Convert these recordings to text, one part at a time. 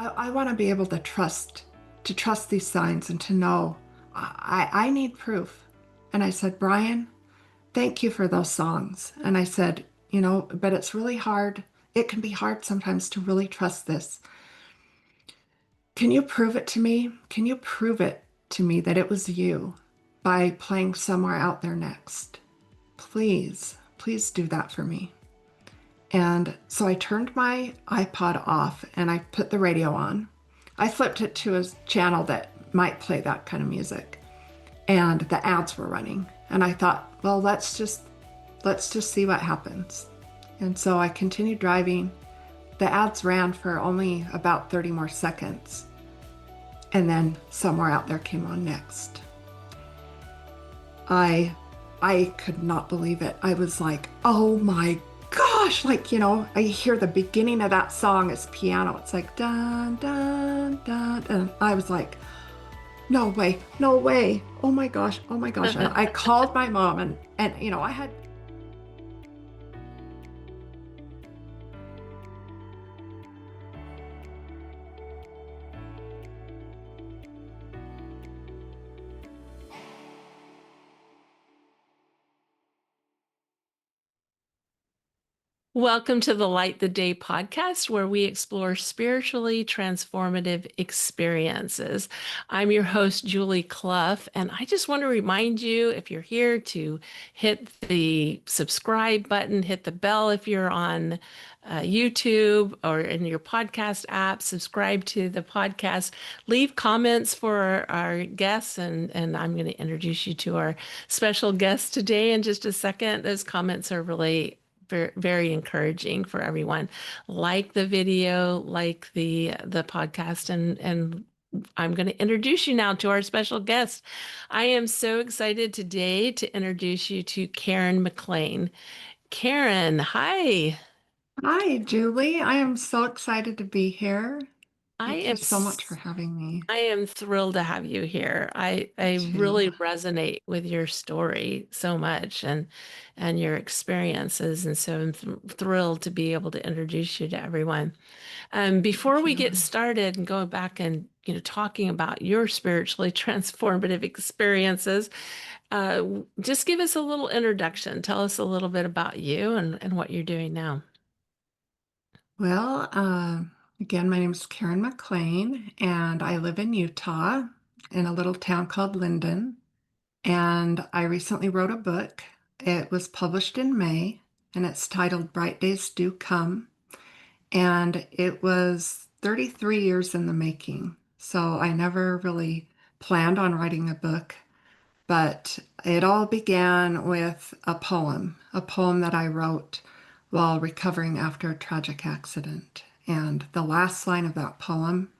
I want to be able to trust these signs and to know I need proof. And I said, Brian, thank you for those songs. And I said, but it's really hard. It can be hard sometimes to really trust this. Can you prove it to me? Can you prove it to me that it was you by playing Somewhere Out There Next? Please, please do that for me. And so I turned my iPod off and I put the radio on. I flipped it to a channel that might play that kind of music. And the ads were running. And I thought, well, let's just see what happens. And so I continued driving. The ads ran for only about 30 more seconds. And then Somewhere Out There came on next. I I could not believe it. I was like, oh my gosh, I hear the beginning of that song as piano. It's like dun dun dun, and I was like, no way, no way. Oh my gosh, oh my gosh. And I called my mom and I had. Welcome to the Light the Day podcast, where we explore spiritually transformative experiences. I'm your host, Julie Clough, and I just want to remind you, if you're here, to hit the subscribe button, hit the bell if you're on YouTube or in your podcast app, subscribe to the podcast, leave comments for our guests, and I'm going to introduce you to our special guest today in just a second. Those comments are really very encouraging for everyone. Like the video, like the podcast, and I'm going to introduce you now to our special guest. I am so excited today to introduce you to Karin McLean. Karin, hi. Hi, Julie. I am so excited to be here. I Thank am you so much for having me. I am thrilled to have you here. Me I too. really resonate with your story so much and your experiences, and so I'm thrilled to be able to introduce you to everyone. Before Thank we you. get started and going back and talking about your spiritually transformative experiences, uh, just give us a little introduction. Tell us a little bit about you and what you're doing now. Well, again, my name is Karin McLean, and I live in Utah in a little town called Linden. And I recently wrote a book. It was published in May, and it's titled Bright Days Do Come. And it was 33 years in the making. So I never really planned on writing a book, but it all began with a poem that I wrote while recovering after a tragic accident. And the last line of that poem,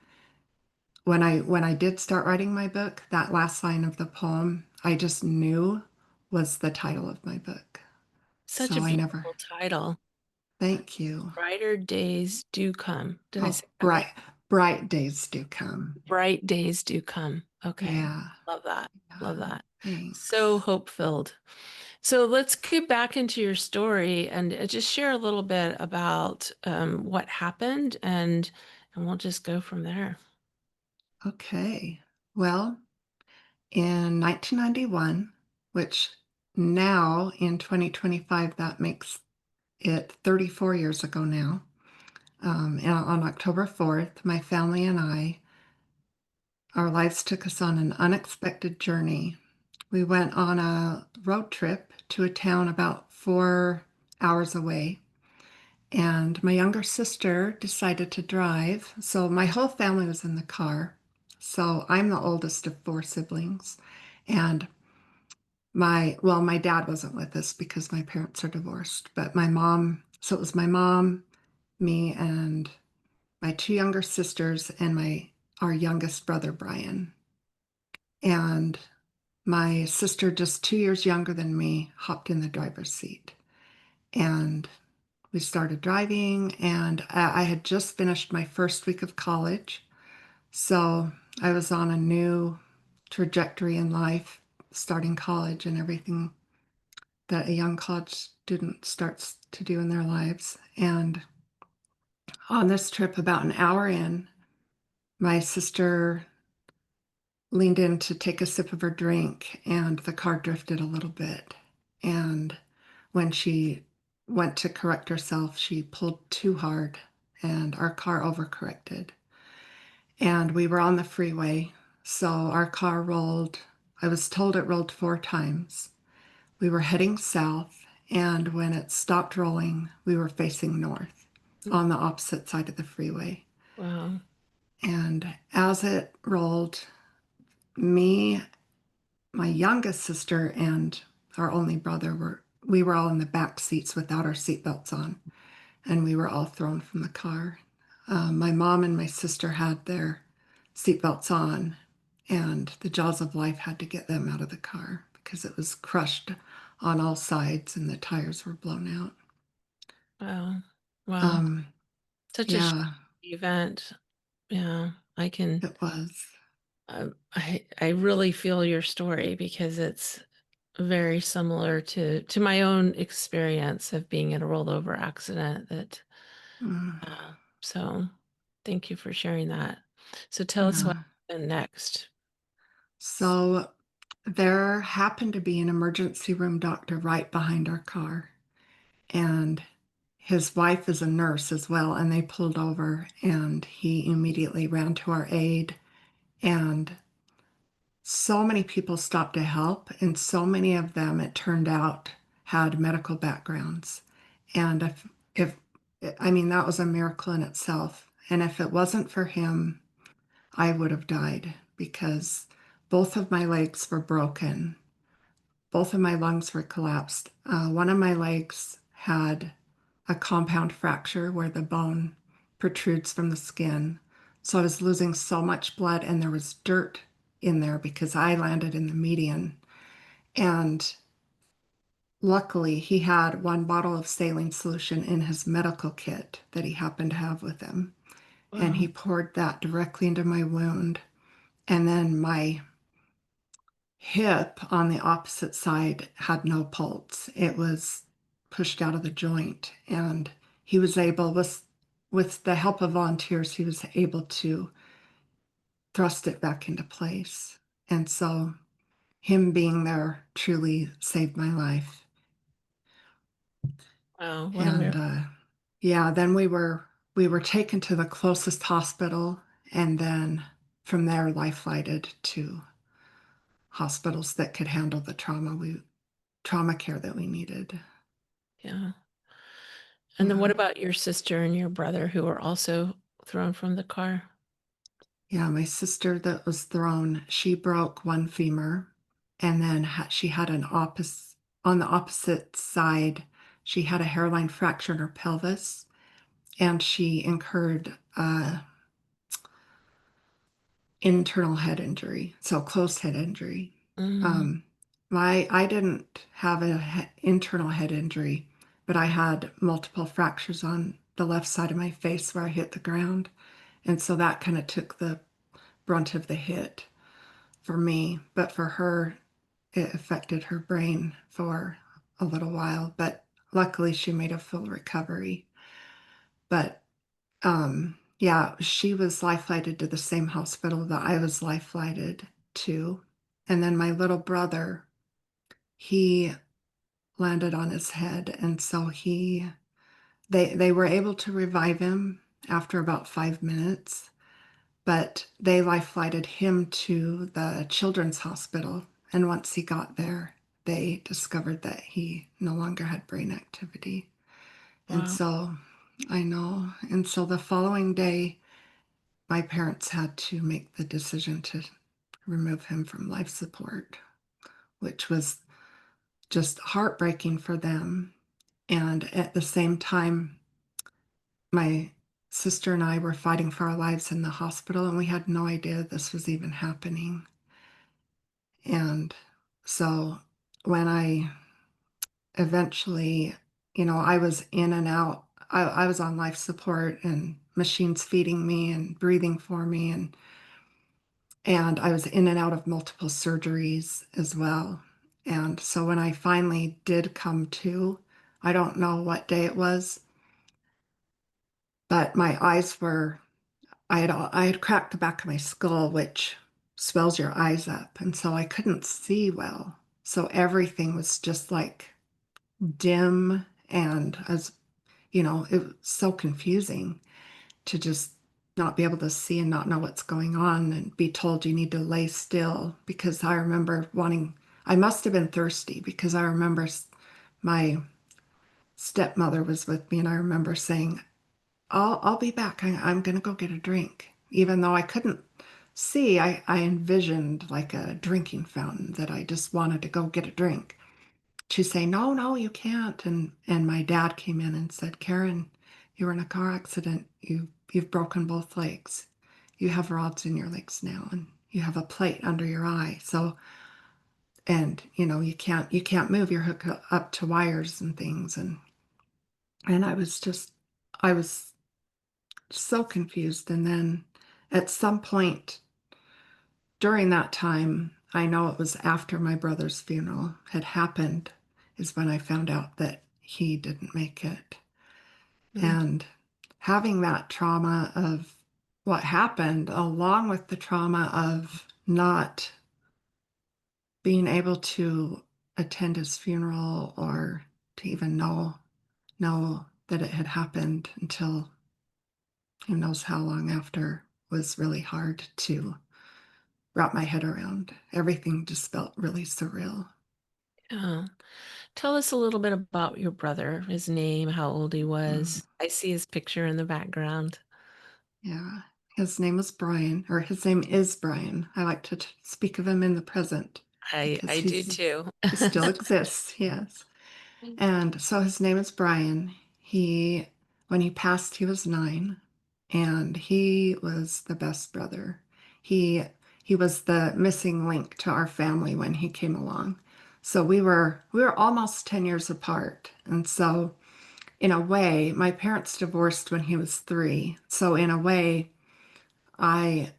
when I did start writing my book, that last line of the poem, I just knew was the title of my book. Such So a I never, beautiful title. thank you. Brighter days do come. Did I Oh, say that right? bright days do come. Bright days do come. Okay. Yeah, Love that. Love yeah, that. So thanks. hope-filled. So let's get back into your story and just share a little bit about what happened, and we'll just go from there. Okay. Well, in 1991, which now in 2025, that makes it 34 years ago now, and on October 4th, my family and our lives took us on an unexpected journey. We went on a road trip to a town about 4 hours away, and my younger sister decided to drive. So my whole family was in the car. So I'm the oldest of four siblings. And my dad wasn't with us because my parents are divorced, but my mom, so it was my mom, me, and my two younger sisters, and our youngest brother, Brian. And my sister, just 2 years younger than me, hopped in the driver's seat. And we started driving, and I had just finished my first week of college. So I was on a new trajectory in life, starting college and everything that a young college student starts to do in their lives. And on this trip, about an hour in, my sister leaned in to take a sip of her drink, and the car drifted a little bit. And when she went to correct herself, she pulled too hard, and our car overcorrected. And we were on the freeway, so our car rolled. I was told it rolled 4 times. We were heading south, and when it stopped rolling, we were facing north on the opposite side of the freeway. Wow. And as it rolled, me, my youngest sister, and our only brother we were all in the back seats without our seatbelts on, and we were all thrown from the car. My mom and my sister had their seatbelts on, and the jaws of life had to get them out of the car because it was crushed on all sides and the tires were blown out. Wow. Wow. Um, Such a yeah, event. Yeah. I can, it was. I really feel your story because it's very similar to my own experience of being in a rollover accident that Mm, so thank you for sharing that. So tell us what yeah. happened next. So there happened to be an emergency room doctor right behind our car, and his wife is a nurse as well, and they pulled over, and he immediately ran to our aid. And so many people stopped to help, and so many of them, it turned out, had medical backgrounds. And if I mean, that was a miracle in itself. And if it wasn't for him, I would have died because both of my legs were broken. Both of my lungs were collapsed. One of my legs had a compound fracture where the bone protrudes from the skin. So I was losing so much blood, and there was dirt in there because I landed in the median. And luckily, he had 1 bottle of saline solution in his medical kit that he happened to have with him. And Wow. he poured that directly into my wound. And then my hip on the opposite side had no pulse. It was pushed out of the joint, and he was able, with the help of volunteers, he was able to thrust it back into place. And so him being there truly saved my life. Wow. What a And miracle. yeah, then we were taken to the closest hospital, and then from there life flighted to hospitals that could handle the trauma care that we needed. Yeah. And then Yeah. what about your sister and your brother who were also thrown from the car? Yeah, my sister that was thrown, she broke 1 femur, and then she had an opposite on the opposite side. She had a hairline fracture in her pelvis, and she incurred internal head injury, so closed head injury. Mm, Um, I didn't have an internal head injury, but I had multiple fractures on the left side of my face where I hit the ground, and so that kind of took the brunt of the hit for me. But for her, it affected her brain for a little while. But luckily, she made a full recovery. But yeah, she was life flighted to the same hospital that I was life flighted to. And then my little brother, he landed on his head. And so they were able to revive him after about 5 minutes, but they life flighted him to the children's hospital. And once he got there, they discovered that he no longer had brain activity. And wow. so I know. And so the following day, my parents had to make the decision to remove him from life support, which was just heartbreaking for them. And at the same time, my sister and I were fighting for our lives in the hospital, and we had no idea this was even happening. And so when I eventually, I was in and out, I was on life support and machines feeding me and breathing for me, and I was in and out of multiple surgeries as well. And so when I finally did come to, I don't know what day it was, but my eyes were I had cracked the back of my skull, which swells your eyes up, and so I couldn't see well. So everything was just like dim, and as it was so confusing to just not be able to see and not know what's going on and be told you need to lay still because I remember I must have been thirsty because I remember my stepmother was with me and I remember saying, I'll be back. I'm going to go get a drink. Even though I couldn't see, I envisioned like a drinking fountain that I just wanted to go get a drink. She'd say, no, no, you can't. And my dad came in and said, Karin, you were in a car accident. You've broken both legs. You have rods in your legs now, and you have a plate under your eye. So, and you can't move. You're hooked up to wires and things. And I was so confused. And then at some point during that time, I know it was after my brother's funeral had happened, is when I found out that he didn't make it. Mm. And having that trauma of what happened, along with the trauma of not being able to attend his funeral or to even know that it had happened until who knows how long after, was really hard to wrap my head around. Everything just felt really surreal. Yeah. Tell us a little bit about your brother, his name, how old he Mm, was. I see his picture in the background. yeah. His name was Brian, or his name is Brian. I like to speak of him in the present because I do too. he still exists. Yes. And so his name is Brian. When he passed, he was 9, and he was the best brother. He he was the missing link to our family when he came along. So we were almost 10 years apart. And so in a way, my parents divorced when he was 3. So in a way, I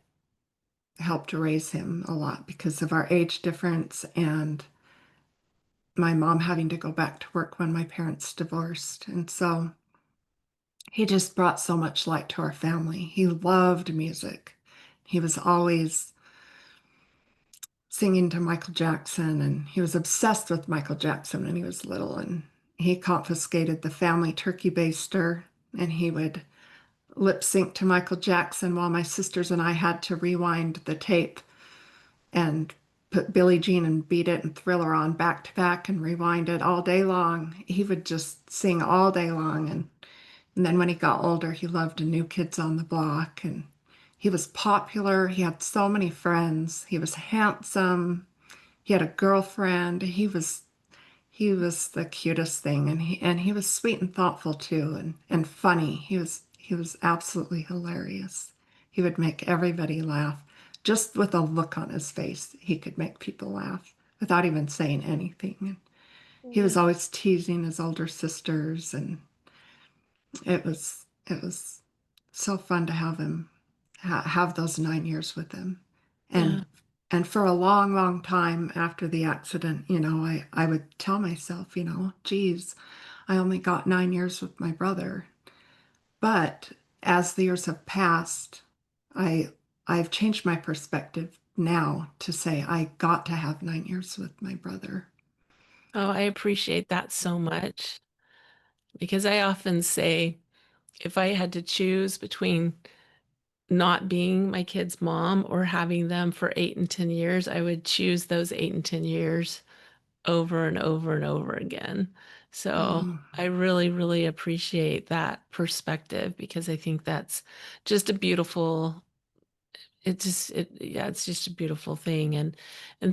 helped raise him a lot because of our age difference and my mom having to go back to work when my parents divorced. And so he just brought so much light to our family. He loved music. He was always singing to Michael Jackson, and he was obsessed with Michael Jackson when he was little. And he confiscated the family turkey baster, and he would lip sync to Michael Jackson while my sisters and I had to rewind the tape and put Billie Jean and Beat It and Thriller on back to back and rewind it all day long. He would just sing all day long. And then when he got older, he loved New Kids on the Block, and he was popular. He had so many friends. He was handsome. He had a girlfriend. He was the cutest thing, and he was sweet and thoughtful too, and funny. He was absolutely hilarious. He would make everybody laugh just with a look on his face. He could make people laugh without even saying anything. And he was Yeah. always teasing his older sisters, and it was so fun to have him have those 9 years with him. Yeah. And for a long, long time after the accident, I would tell myself, geez, I only got 9 years with my brother. But as the years have passed, I I've changed my perspective now to say I got to have 9 years with my brother. Oh, I appreciate that so much because I often say if I had to choose between not being my kid's mom or having them for 8 and 10 years, I would choose those 8 and 10 years over and over and over again. So Mm, I really, really appreciate that perspective because I think that's just a beautiful, yeah, it's just a beautiful thing. And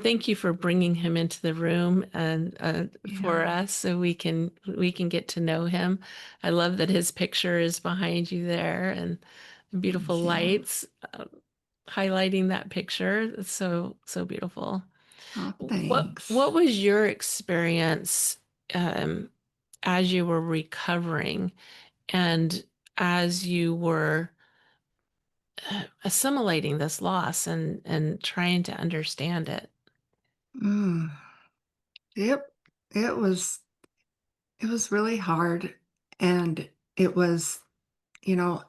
thank you for bringing him into the room and yeah. for us so we can get to know him. I love that his picture is behind you there and the beautiful Thank you. lights highlighting that picture. It's so, so beautiful. Oh, What thanks. was your experience um, as you were recovering and as you were assimilating this loss and trying to understand it? Mm. Yep. It was it was really hard, and it was, you know,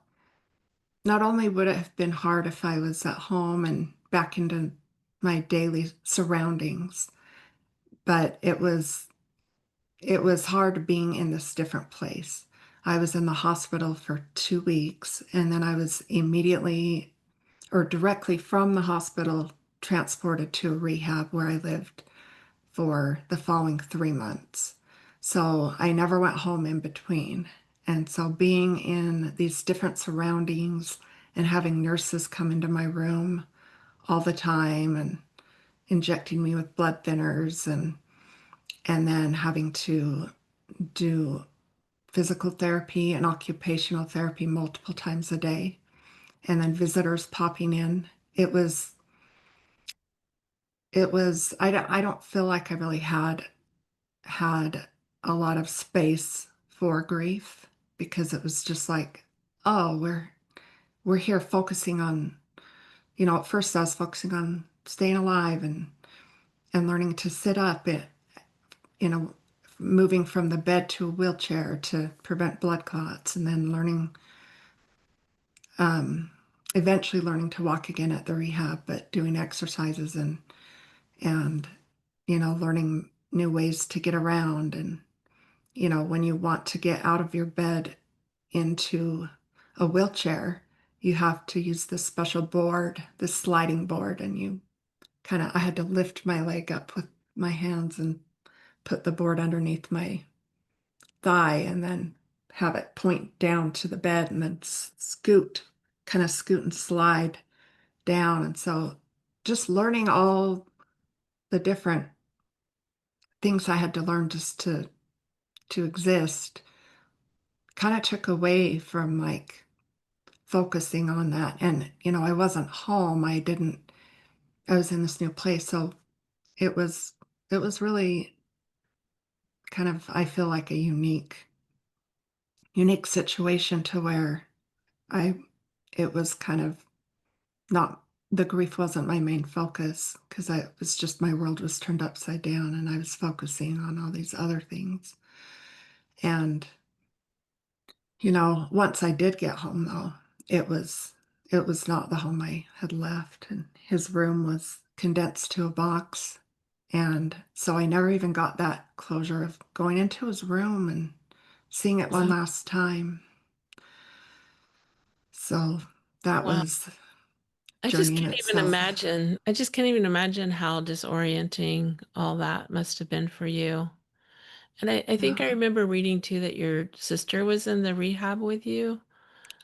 not only would it have been hard if I was at home and back into my daily surroundings, but it was hard being in this different place. I was in the hospital for 2 weeks, and then I was immediately or directly from the hospital transported to a rehab where I lived for the following 3 months. So I never went home in between. And so being in these different surroundings and having nurses come into my room all the time and injecting me with blood thinners and then having to do physical therapy and occupational therapy multiple times a day, and then visitors popping in. I don't feel like I really had a lot of space for grief because it was just like, oh, we're here focusing on, at first I was focusing on staying alive and learning to sit up, you know, moving from the bed to a wheelchair to prevent blood clots, and then um, eventually learning to walk again at the rehab, but doing exercises and learning new ways to get around. And when you want to get out of your bed into a wheelchair, you have to use this special board, this sliding board, and I had to lift my leg up with my hands and put the board underneath my thigh and then have it point down to the bed and then scoot and slide down. And so just learning all the different things I had to learn just to exist kind of took away from like focusing on that. And I wasn't home. I was in this new place. So it was it was really kind of, I feel like, a unique situation to where I it was kind of not the grief wasn't my main focus because I it was just my world was turned upside down and I was focusing on all these other things. And once I did get home though, it was it was not the home I had left, and his room was condensed to a box. And so I never even got that closure of going into his room and seeing it one Wow. last time. So that Wow. was I just journey in can't even itself. imagine. I just can't even imagine how disorienting all that must have been for you. And I think Yeah. I remember reading too that your sister was in the rehab with you.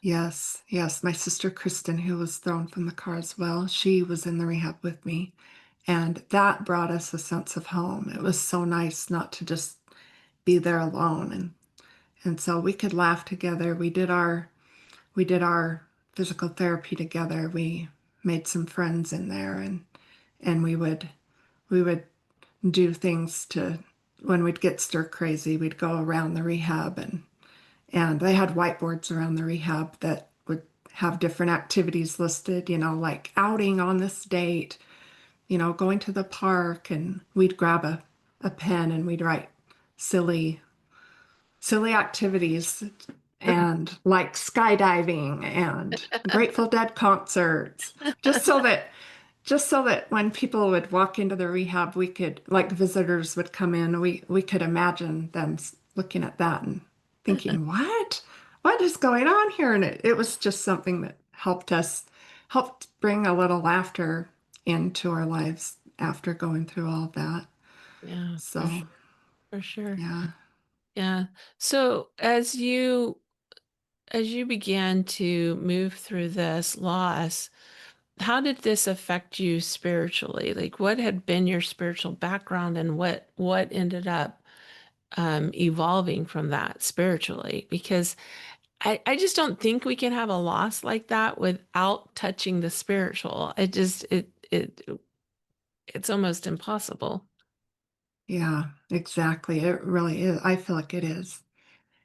Yes, yes. My sister Kristen, who was thrown from the car as well, she was in the rehab with me. And that brought us a sense of home. It was so nice not to just be there alone. And so we could laugh together. We did our physical therapy together. We made some friends in there, and we would do things to when we'd get stir crazy, we'd go around the rehab, and they had whiteboards around the rehab that would have different activities listed, like outing on this date, going to the park, and we'd grab a pen and we'd write silly silly activities and like skydiving and Grateful Dead concerts, just so that when people would walk into the rehab, we could, like, visitors would come in, we could imagine them looking at that and thinking, what is going on here? And it was just something that helped bring a little laughter into our lives after going through all of that. Yeah, for So sure. For sure. yeah. Yeah. So as you began to move through this loss, how did this affect you spiritually? Like what had been your spiritual background and what ended up evolving from that spiritually? Because I just don't think we can have a loss like that without touching the spiritual. It's almost impossible. Yeah, exactly. It really is. I feel like it is.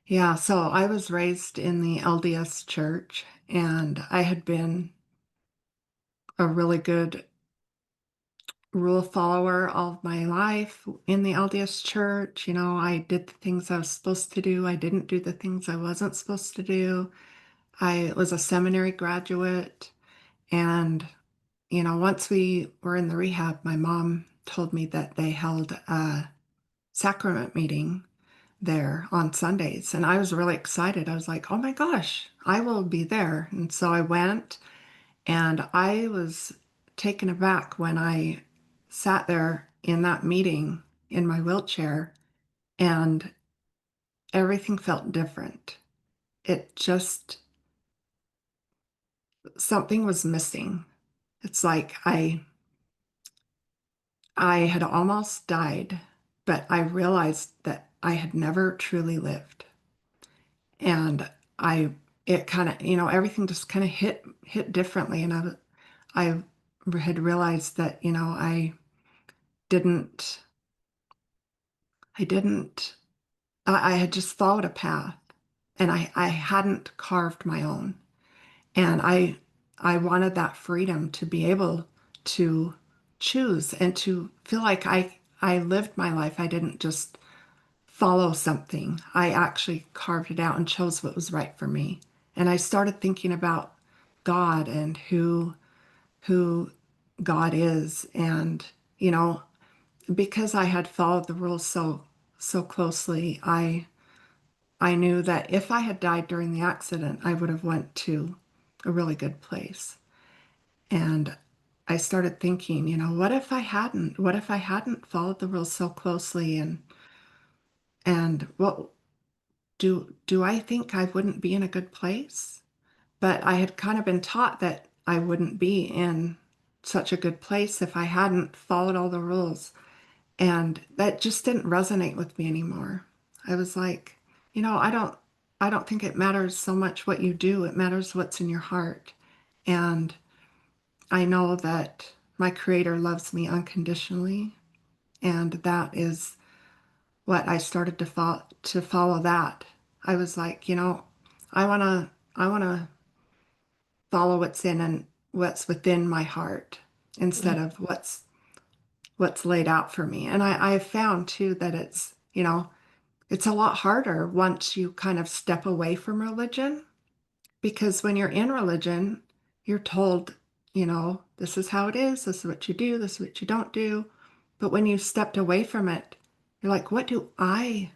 Yeah, so I was raised in the LDS church, and I had been a really good rule follower all of my life in the LDS church. I did the things I was supposed to do. I didn't do the things I wasn't supposed to do. I was a seminary graduate, and once we were in the rehab, my mom told me that they held a sacrament meeting there on Sundays, and I was really excited. I was like, "Oh my gosh, I will be there." And so I went, and I was taken aback when I sat there in that meeting in my wheelchair, and everything felt different. It just, something was missing. It's like I had almost died, but I realized that I had never truly lived. And I, it kind of, everything just kind of hit differently. And I had realized that, didn't, I didn't, I had just followed a path, and I hadn't carved my own. And I wanted that freedom to be able to choose and to feel like I lived my life. I didn't just follow something. I actually carved it out and chose what was right for me. And I started thinking about God and who God is. And, because I had followed the rules so closely, I knew that if I had died during the accident, I would have went to a really good place. And I started thinking, what if I hadn't? What if I hadn't followed the rules so closely? And what do I think I wouldn't be in a good place? But I had kind of been taught that I wouldn't be in such a good place if I hadn't followed all the rules. And that just didn't resonate with me anymore. I was like, I don't think it matters so much what you do. It matters what's in your heart. And I know that my creator loves me unconditionally, and that is what I started to follow that. I was like, I want to follow what's in and what's within my heart instead of what's laid out for me. And I've found too that it's a lot harder once you kind of step away from religion, because when you're in religion, you're told, this is how it is, this is what you do, this is what you don't do. But when you stepped away from it, you're like, what do I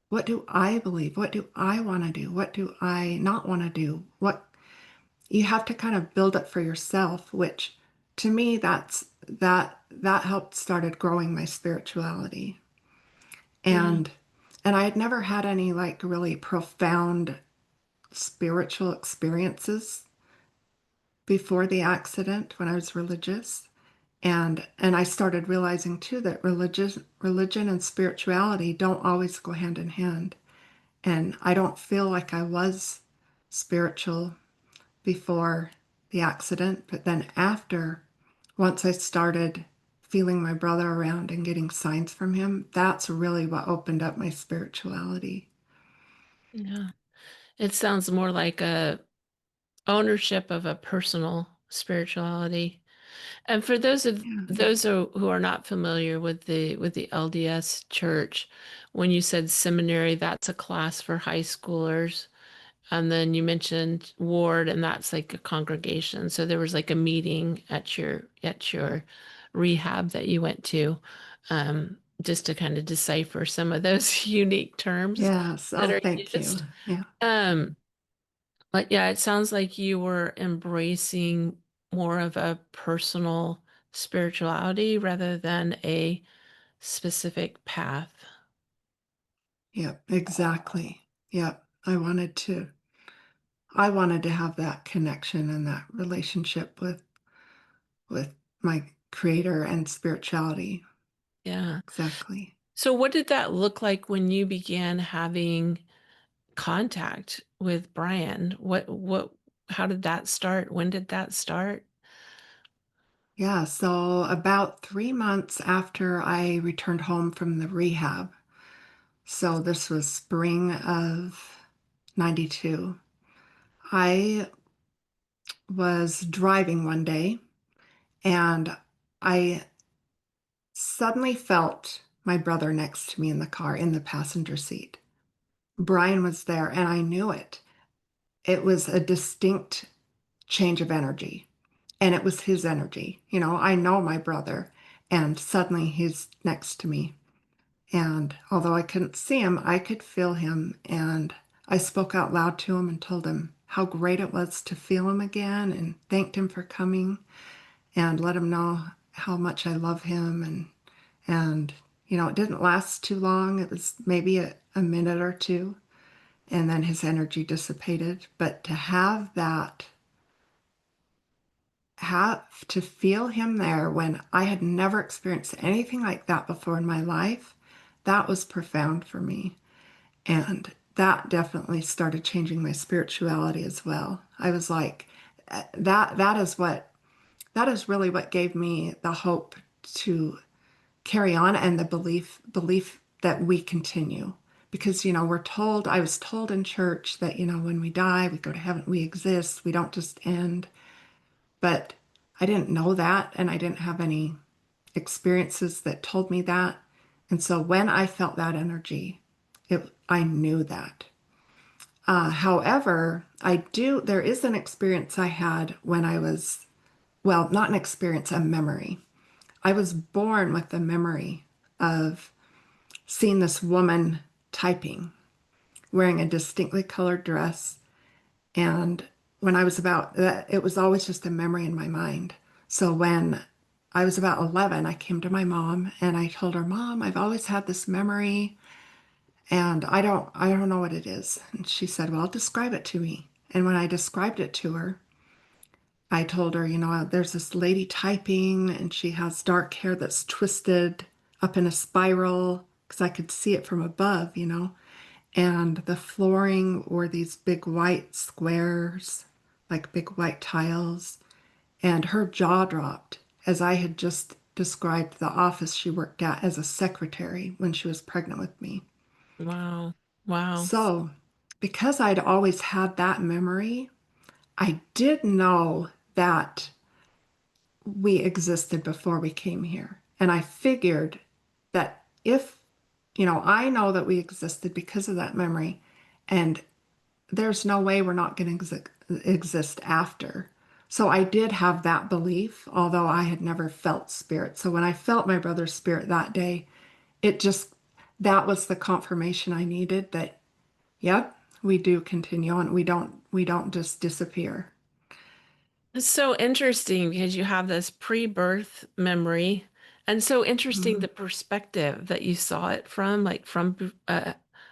believe? What do I want to do? What do I not want to do? What you have to kind of build it for yourself, which to me that helped started growing my spirituality. Yeah. And I had never had any like really profound spiritual experiences before the accident when I was religious. And I started realizing too that religion and spirituality don't always go hand in hand. And I don't feel like I was spiritual before the accident, but then after, once I started feeling my brother around and getting signs from him, that's really what opened up my spirituality. Yeah. It sounds more like a ownership of a personal spirituality. And for Yeah. those who are not familiar with the LDS church, when you said seminary, that's a class for high schoolers. And then you mentioned ward, and that's like a congregation. So there was like a meeting at your rehab that you went to, just to kind of decipher some of those unique terms Yes. that Oh, are thank you. used. Yeah. Um, but yeah, it sounds like you were embracing more of a personal spirituality rather than a specific path. Yep. Exactly. Yep. I wanted to have that connection and that relationship with my creator and spirituality. Yeah. Exactly. So what did that look like when you began having contact with Brian? How did that start? When did that start? Yeah, so about 3 months after I returned home from the rehab, so this was spring of 92, I was driving one day, and I suddenly felt my brother next to me in the car in the passenger seat. Brian was there, and I knew it. it was a distinct change of energy. And it was his energy. I know my brother, and suddenly he's next to me. And although I couldn't see him, I could feel him. And I spoke out loud to him and told him how great it was to feel him again and thanked him for coming and let him know how much I love him. And it didn't last too long. It was maybe a minute or two, and then his energy dissipated. But to have to feel him there when I had never experienced anything like that before in my life, that was profound for me. And that definitely started changing my spirituality as well. I was like, that is really what gave me the hope to carry on and the belief that we continue. Because, I was told in church that, when we die, we go to heaven, we exist, we don't just end. But I didn't know that, and I didn't have any experiences that told me that. And so when I felt that energy, I knew that. However, there is an experience I had when I was, well, not an experience, a memory. I was born with the memory of seeing this woman typing, wearing a distinctly colored dress. And when I was about, it was always just a memory in my mind. So when I was about 11, I came to my mom and I told her, Mom, I've always had this memory and I don't know what it is. And she said, Well, describe it to me. And when I described it to her, I told her, there's this lady typing and she has dark hair that's twisted up in a spiral because I could see it from above. And the flooring were these big white squares, like big white tiles. And her jaw dropped as I had just described the office she worked at as a secretary when she was pregnant with me. Wow. Wow. So, because I'd always had that memory, I did know that we existed before we came here. And I figured that I know that we existed because of that memory, and there's no way we're not going to exist after. So I did have that belief, although I had never felt spirit. So when I felt my brother's spirit that day, it just, that was the confirmation I needed that, yep, we do continue on. We don't just disappear. It's so interesting because you have this pre-birth memory, and so interesting Mhm. the perspective that you saw it from, like from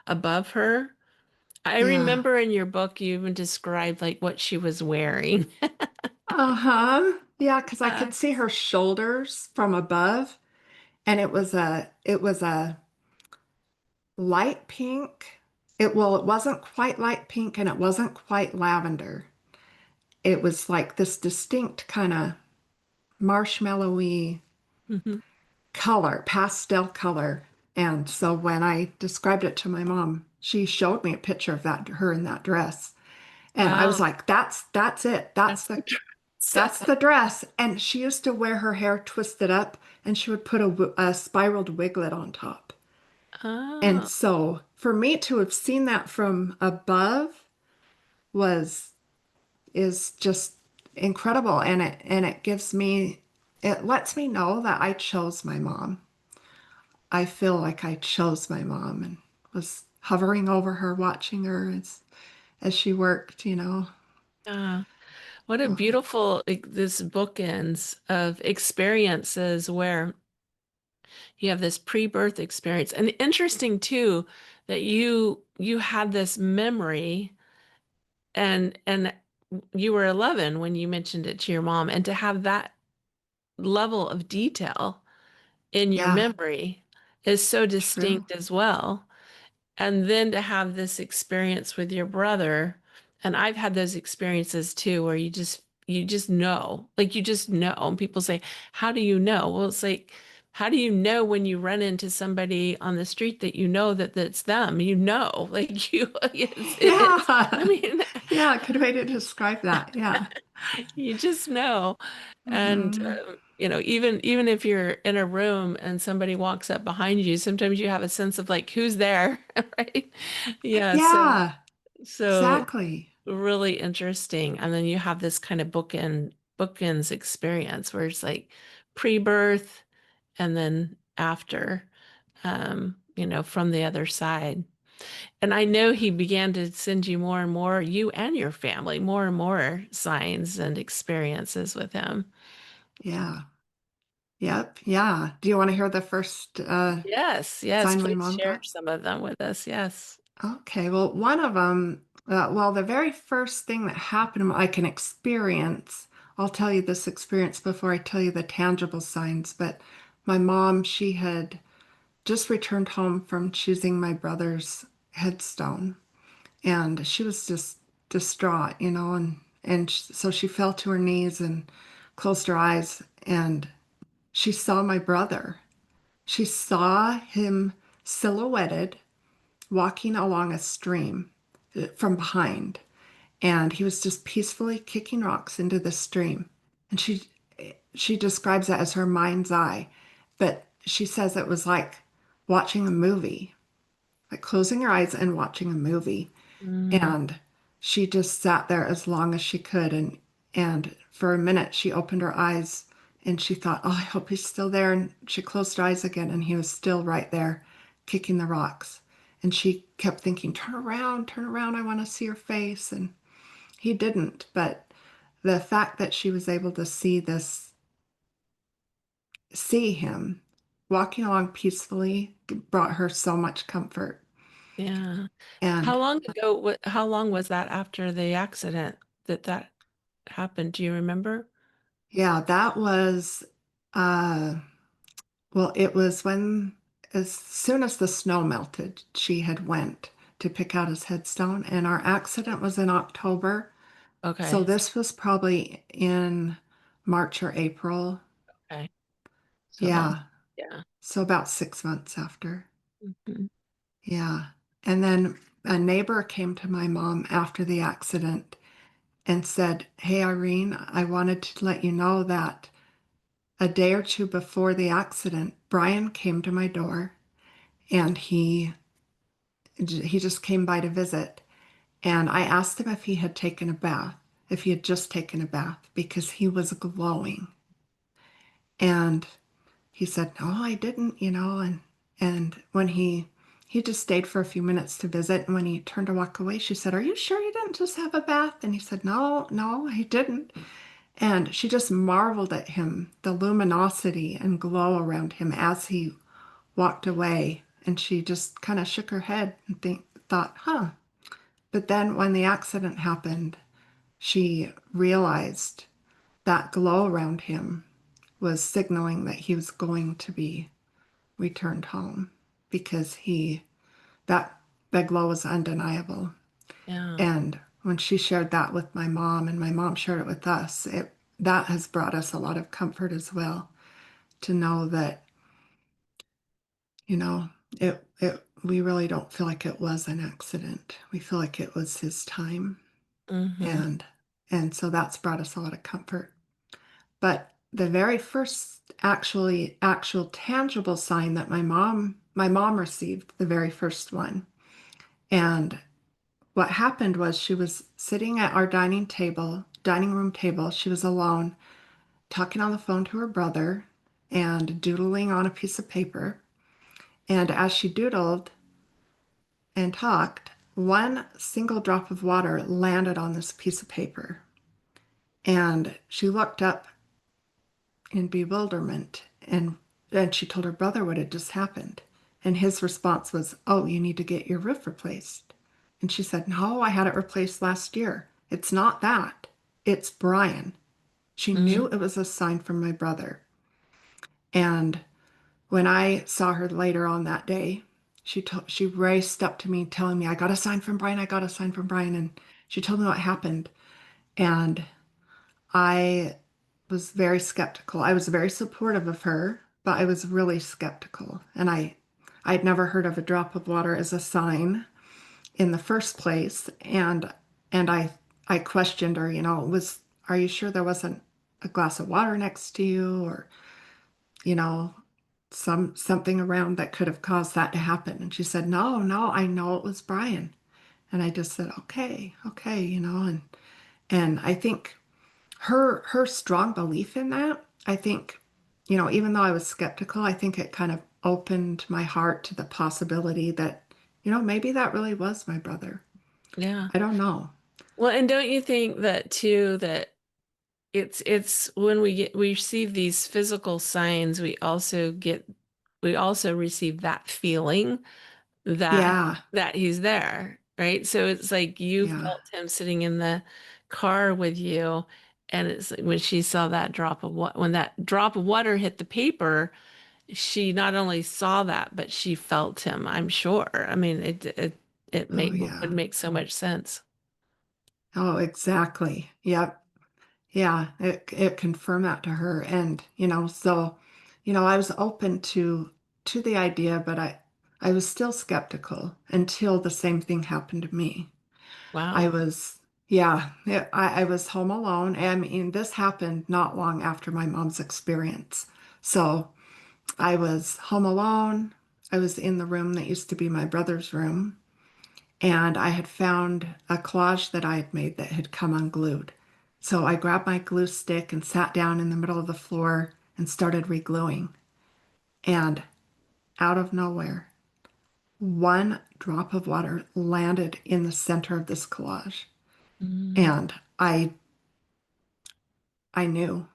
above her. I Yeah. remember in your book you even described like what she was wearing. Uh-huh. Yeah, because I Uh, could see her shoulders from above, and it was a light pink. It wasn't quite light pink and it wasn't quite lavender. It was like this distinct kind of marshmallowy mhm. color, pastel color. And so when I described it to my mom, she showed me a picture of her in that dress. And I was Wow, like, that's it. That's that's the the dress. that's the dress. And she used to wear her hair twisted up and she would put a spiraled wiglet on top. And Oh, so for me to have seen that from above was is just incredible, and it lets me know that I chose my mom. I feel like I chose my mom and was hovering over her, watching her as she worked. yeah. What a Oh, beautiful this book ends of experiences where you have this pre-birth experience. And interesting too that you had this memory and you were 11 when you mentioned it to your mom, and to have that level of detail in your yeah, memory is so true. distinct as well. And then to have this experience with your brother, and I've had those experiences too, where you just know, like you just know. And people say, "How do you know?" Well, it's like, how do you know when you run into somebody on the street that you know that that's them? You know, like it's. I Yeah. mean, Yeah, good way to describe that. Yeah. you just know. And Hmm. even if you're in a room and somebody walks up behind you, sometimes you have a sense of like who's there, right? Yeah, so Yeah, so exactly. really interesting. And then you have this kind of bookends experience where it's like pre-birth and then after, from the other side. And I know he began to send you more and more, you and your family, more and more signs and experiences with him. Yeah. Yep. Yeah. Do you want to hear the first Yes, yes, sign my please mom share got? some of them with us. Yes. Okay. Well, one of them, well, the very first thing that happened I can experience, I'll tell you this experience before I tell you the tangible signs, but my mom, she had just returned home from choosing my brother's headstone, and she was just distraught, so she fell to her knees and closed her eyes, and she saw my brother. She saw him silhouetted walking along a stream from behind, and he was just peacefully kicking rocks into the stream. And she describes it as her mind's eye, but she says it was like watching a movie, like closing her eyes and watching a movie. Mm, And she just sat there as long as she could, and for a minute she opened her eyes and she thought, "Oh, I hope he's still there." And she closed her eyes again and he was still right there kicking the rocks. And she kept thinking, turn around, I want to see your face." And he didn't, but the fact that she was able to see him walking along peacefully brought her so much comfort. yeah. And How long was that after the accident that happened? Do you remember? yeah, that was uh well, it was when, as soon as the snow melted, she had went to pick out his headstone, and our accident was in October. So Okay. this was probably in March or April. Okay. So about, Yeah. yeah. So about 6 months after. Mhm. Yeah. And then a neighbor came to my mom after the accident and said, "Hey, Irene, I wanted to let you know that a day or two before the accident, Brian came to my door, and he just came by to visit. And I asked him if he had taken a bath, if he had just taken a bath, because he was glowing. And he said, "No, I didn't," and when he just stayed for a few minutes to visit, and when he turned to walk away, she said, "Are you sure you didn't just have a bath?" And he said, "No, no, I didn't." And she just marveled at him, the luminosity and glow around him as he walked away. And she just kind of shook her head and thought, huh. But then when the accident happened, she realized that glow around him was signaling that he was going to be returned home, because that glow was undeniable. Yeah. And when she shared that with my mom and my mom shared it with us, that has brought us a lot of comfort as well, to know that, you know, it we really don't feel like it was an accident. We feel like it was his time. Hmm. And so that's brought us a lot of comfort. But the very first actual tangible sign that my mom received, the very first one. And what happened was, she was sitting at our dining room table. She was alone, talking on the phone to her brother and doodling on a piece of paper. And as she doodled and talked, one single drop of water landed on this piece of paper. And she looked up in bewilderment, and she told her brother what had just happened. And his response was, "Oh, you need to get your roof replaced." And she said, "No, I had it replaced last year. It's not that. It's Brian." She Hmm. knew it was a sign from my brother. And when I saw her later on that day, she raced up to me telling me, "I got a sign from Brian. I got a sign from Brian." And she told me what happened. And I was very skeptical. I was very supportive of her, but I was really skeptical. And I'd never heard of a drop of water as a sign in the first place. And I questioned her, "Are you sure there wasn't a glass of water next to you, or, you know, something around that could have caused that to happen?" And she said, "No, no, I know it was Brian." And I just said, okay, okay, and I think her strong belief in that, I think, even though I was skeptical, I think it kind of opened my heart to the possibility that, maybe that really was my brother. Yeah. I don't know. Well, and don't you think that too, that it's when we receive these physical signs, we also receive that feeling that Yeah, that he's there, right? So it's like you yeah. felt him sitting in the car with you, and it's like when she saw that when that drop of water hit the paper, she not only saw that, but she felt him, I'm sure. I mean, it Oh, would yeah. make so much sense. Oh, exactly. Yep. Yeah, it confirmed that to her. And, so, I was open to the idea, but I was still skeptical until the same thing happened to me. I Wow. was, yeah, I was home alone. I mean, this happened not long after my mom's experience. So I was home alone. I was in the room that used to be my brother's room, and I had found a collage that I had made that had come unglued. So I grabbed my glue stick and sat down in the middle of the floor and started regluing. And out of nowhere, one drop of water landed in the center of this collage. Mm. And I knew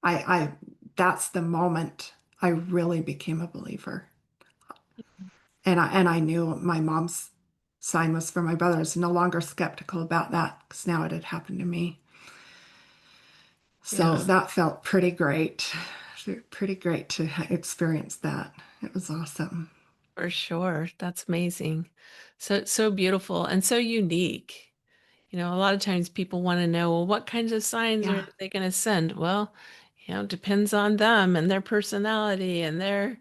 I that's the moment I really became a believer. And I knew my mom's sign was for my brother. I was no longer skeptical about that because now it had happened to me. So Yeah, that felt pretty great. Pretty great to experience that. It was awesome. for sure. That's amazing. So beautiful and so unique. You know, a lot of times people want to know, well, what kinds of signs are Yeah. they going to send? Well, it depends on them and their personality and their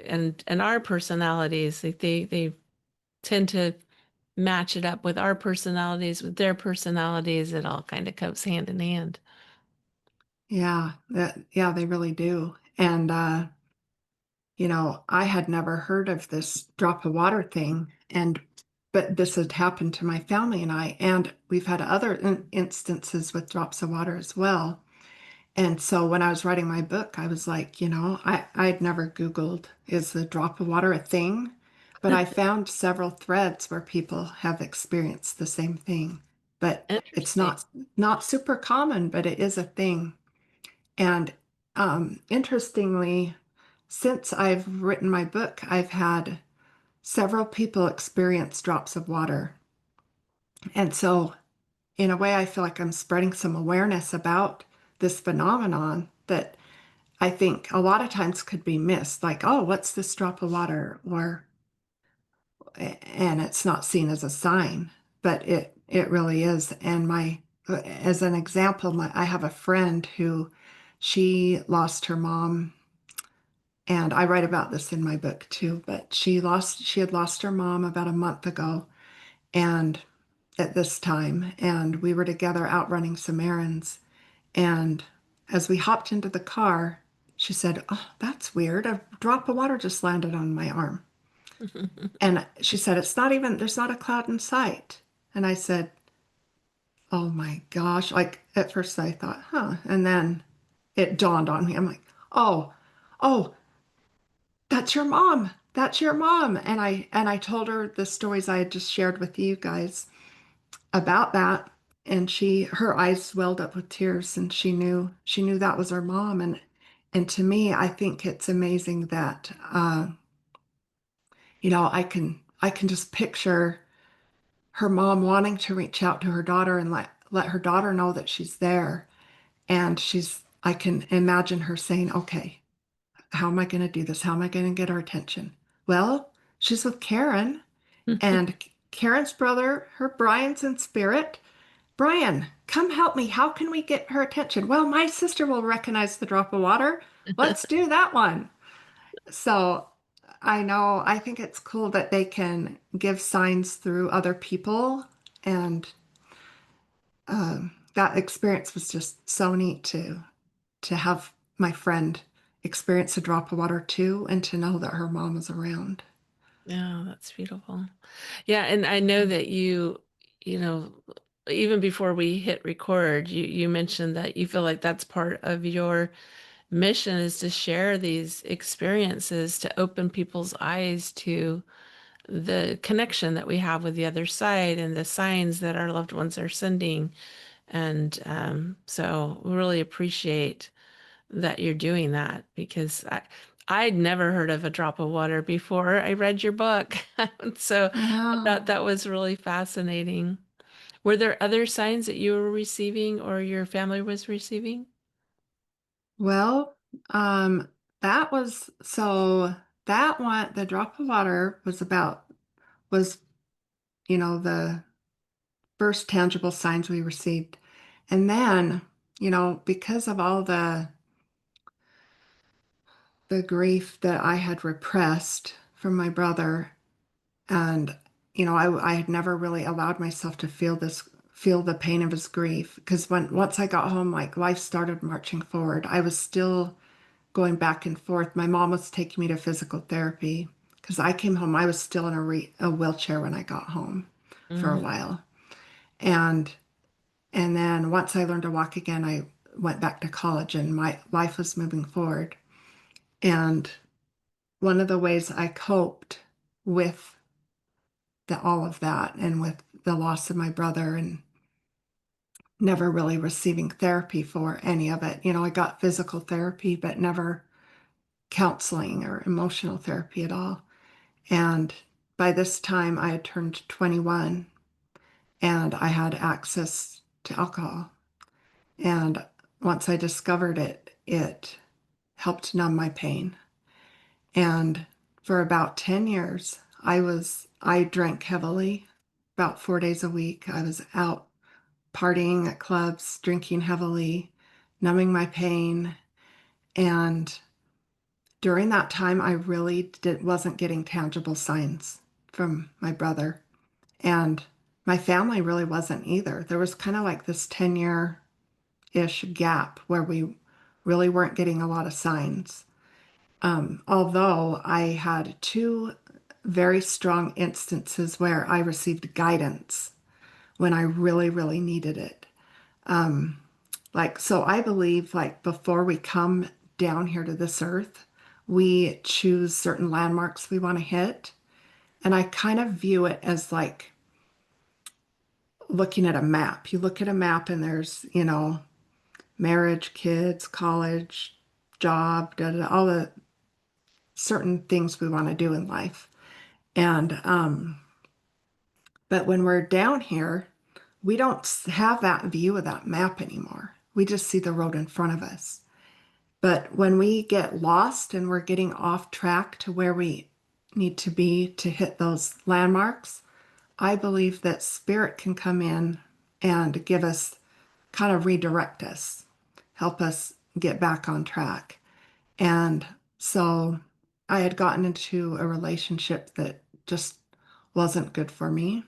and our personalities. They tend to match it up with our personalities, with their personalities. It all kind of goes hand in hand. Yeah, they really do. And I had never heard of this drop of water thing, but this had happened to my family and I, and we've had other instances with drops of water as well. And so when I was writing my book, I was like, I'd never Googled, is the drop of water a thing? But I found several threads where people have experienced the same thing. But it's Interesting. not super common, but it is a thing. And interestingly, since I've written my book, I've had several people experience drops of water. And so, in a way, I feel like I'm spreading some awareness about this phenomenon that I think a lot of times could be missed. Like, oh, what's this drop of water? And it's not seen as a sign, but it really is. And as an example, I have a friend who she lost her mom, and I write about this in my book too, but she had lost her mom about a month ago, and at this time, and we were together out running some errands. And as we hopped into the car, she said, "Oh, that's weird. A drop of water just landed on my arm." And she said, there's not a cloud in sight." And I said, "Oh my gosh." Like at first I thought, huh. And then it dawned on me. I'm like, "Oh, oh, that's your mom. That's your mom." And I told her the stories I had just shared with you guys about that. And her eyes welled up with tears, and she knew that was her mom. And to me, I think it's amazing that I can just picture her mom wanting to reach out to her daughter and let her daughter know that she's there. And I can imagine her saying, "Okay, how am I going to do this? How am I going to get her attention?" Well, she's with Karin, and Karen's brother, her Brian's in spirit. "Brian, come help me. How can we get her attention?" "Well, my sister will recognize the drop of water. Let's do that one." So I think it's cool that they can give signs through other people. And that experience was just so neat to have my friend experience a drop of water too, and to know that her mom was around. Yeah, that's beautiful. Yeah, and I know that you know, even before we hit record, you mentioned that you feel like that's part of your mission is to share these experiences to open people's eyes to the connection that we have with the other side and the signs that our loved ones are sending. And so we really appreciate that you're doing that because I'd never heard of a drop of water before I read your book. So I thought Yeah. that was really fascinating. Were there other signs that you were receiving or your family was receiving? Well, um, that was so that one, the drop of water was, the first tangible signs we received. And then, because of all the grief that I had repressed from my brother, and I had never really allowed myself to feel the pain of his grief because once I got home, like life started marching forward. I was still going back and forth. My mom was taking me to physical therapy because I came home. I was still in a wheelchair when I got home for a Mm, while, and and then once I learned to walk again, I went back to college, and my life was moving forward. And one of the ways I coped with all of that and with the loss of my brother and never really receiving therapy for any of it. I got physical therapy, but never counseling or emotional therapy at all. And by this time, I had turned 21 and I had access to alcohol. And once I discovered it, it helped numb my pain. And for about 10 years, I drank heavily, about 4 days a week. I was out partying at clubs, drinking heavily, numbing my pain. And during that time, I really wasn't getting tangible signs from my brother. And my family really wasn't either. There was kind of like this 10-year-ish gap where we really weren't getting a lot of signs. Although I had two very strong instances where I received guidance when I really, really needed it. So I believe like before we come down here to this earth, we choose certain landmarks we want to hit. And I kind of view it as like looking at a map. You look at a map and there's, marriage, kids, college, job, da, da, da, all the certain things we want to do in life. And but when we're down here, we don't have that view of that map anymore. We just see the road in front of us. But when we get lost and we're getting off track to where we need to be to hit those landmarks, I believe that spirit can come in and give us kind of redirect us, help us get back on track. And so I had gotten into a relationship that just wasn't good for me.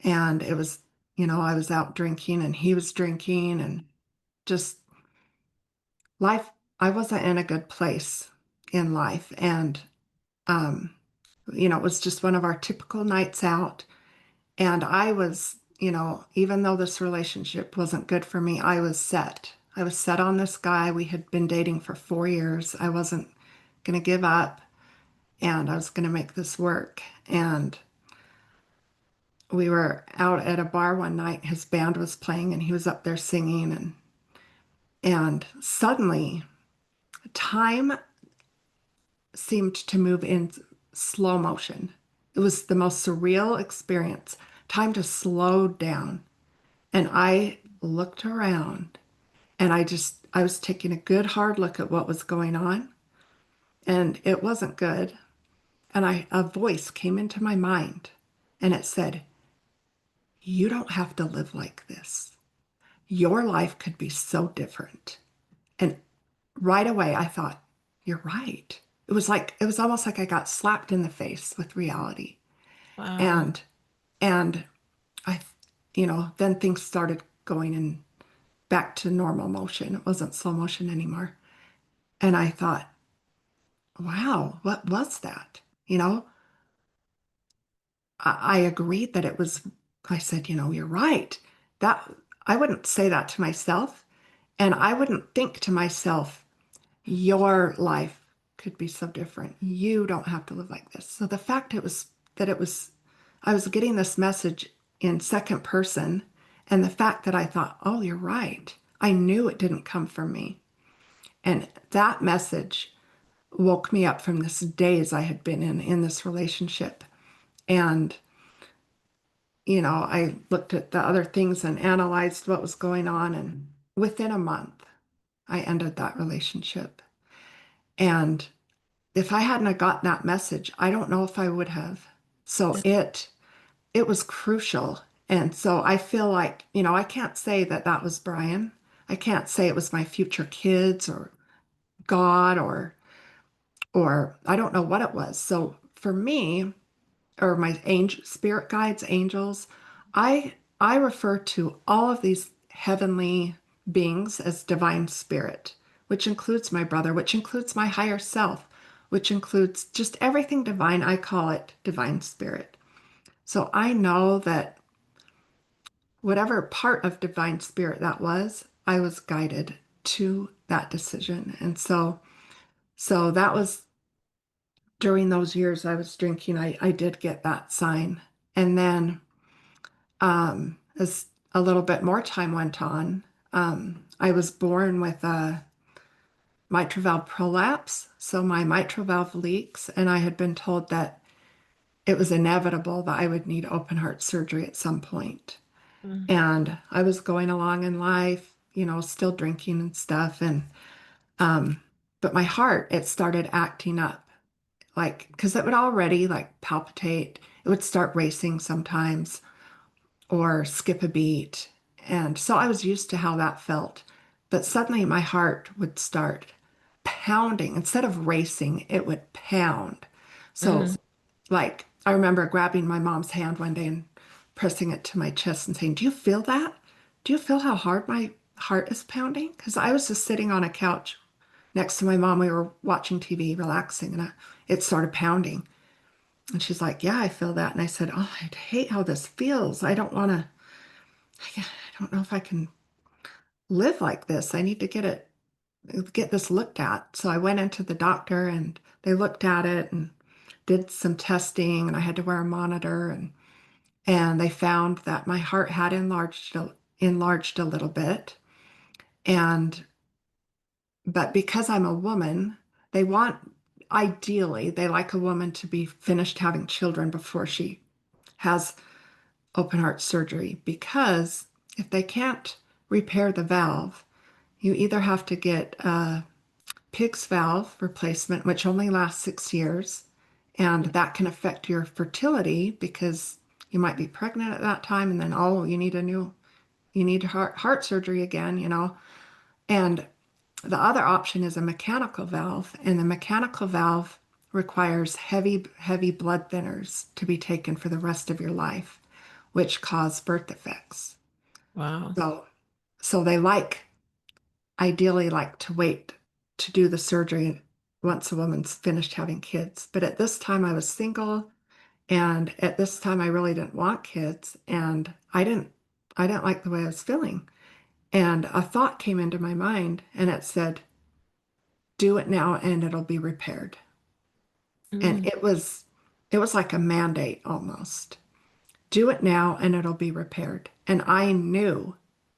And it was, I was out drinking and he was drinking and just life, I wasn't in a good place in life. And, um, it was just one of our typical nights out. And I was, even though this relationship wasn't good for me, I was set. I was set on this guy. We had been dating for 4 years. I wasn't going to give up and I was going to make this work. And we were out at a bar one night. His band was playing and he was up there singing. And suddenly, time seemed to move in slow motion. It was the most surreal experience. Time to slow down. And I looked around and I was taking a good hard look at what was going on and it wasn't good. And a voice came into my mind and it said, "You don't have to live like this. Your life could be so different." And right away I thought, "You're right." It was almost like I got slapped in the face with reality. wow. And and I, then things started going in back to normal motion. It wasn't slow motion anymore. And I thought, wow, what was that? You know, I agreed that it was, I said, you're right. That I wouldn't say that to myself. And I wouldn't think to myself, your life could be so different. You don't have to live like this. So the fact that it was, I was getting this message in second person, and the fact that I thought, oh, you're right. I knew it didn't come from me. And that message woke me up from this daze I had been in this relationship. And, I looked at the other things and analyzed what was going on. And within a month, I ended that relationship. And if I hadn't have gotten that message, I don't know if I would have. So it was crucial. And so I feel like, I can't say that that was Brian. I can't say it was my future kids or God or I don't know what it was. So for me, or my angel spirit guides, angels, I refer to all of these heavenly beings as divine spirit, which includes my brother, which includes my higher self, which includes just everything divine. I call it divine spirit. So I know that whatever part of divine spirit that was, I was guided to that decision. And so that was during those years I was drinking, I did get that sign. And then as a little bit more time went on, I was born with a mitral valve prolapse. So my mitral valve leaks, and I had been told that it was inevitable that I would need open heart surgery at some point. Mm. And I was going along in life, still drinking and stuff. Um, but my heart, it started acting up like, because it would already like palpitate. It would start racing sometimes or skip a beat. And so I was used to how that felt. But suddenly my heart would start pounding. Instead of racing, it would pound. So, Mm. like, I remember grabbing my mom's hand one day and pressing it to my chest and saying, do you feel that? Do you feel how hard my heart is pounding? Because I was just sitting on a couch next to my mom. We were watching TV, relaxing, and it started pounding. And she's like, yeah, I feel that. And I said, oh, I hate how this feels. I don't want to, I don't know if I can live like this. I need to get this looked at. So I went into the doctor and they looked at it and did some testing and I had to wear a monitor and they found that my heart had enlarged a little bit. And but because I'm a woman, they want ideally they like a woman to be finished having children before she has open heart surgery because if they can't repair the valve, you either have to get a Pig's valve replacement, which only lasts 6 years, and that can affect your fertility because you might be pregnant at that time, and then oh, you need heart surgery again. And the other option is a mechanical valve, and the mechanical valve requires heavy blood thinners to be taken for the rest of your life, which cause birth defects. Wow. So, so they ideally like to wait to do the surgery once a woman's finished having kids. But at this time, I was single, and at this time, I really didn't want kids, and I didn't like the way I was feeling. And a thought came into my mind, and it said, "Do it now, and it'll be repaired." And Mm. it was like a mandate almost. Do it now, and it'll be repaired. And I knew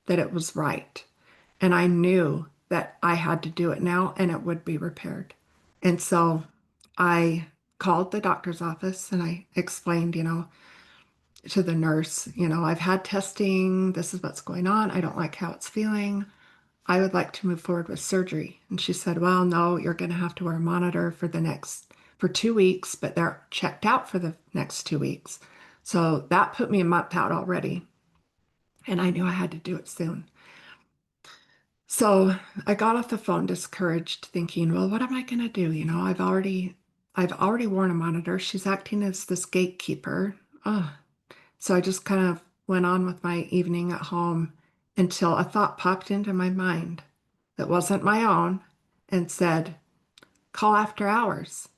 that it was right. And I knew that I had to do it now and it would be repaired. And so I called the doctor's office and I explained, to the nurse, I've had testing. This is what's going on. I don't like how it's feeling. I would like to move forward with surgery. And she said, well, no, you're going to have to wear a monitor for 2 weeks, but they're checked out for the next 2 weeks. So that put me a month out already. And I knew I had to do it soon. So I got off the phone discouraged, thinking, well, what am I going to do? I've already worn a monitor. She's acting as this gatekeeper. Oh, so I just kind of went on with my evening at home until a thought popped into my mind that wasn't my own and said, call after hours.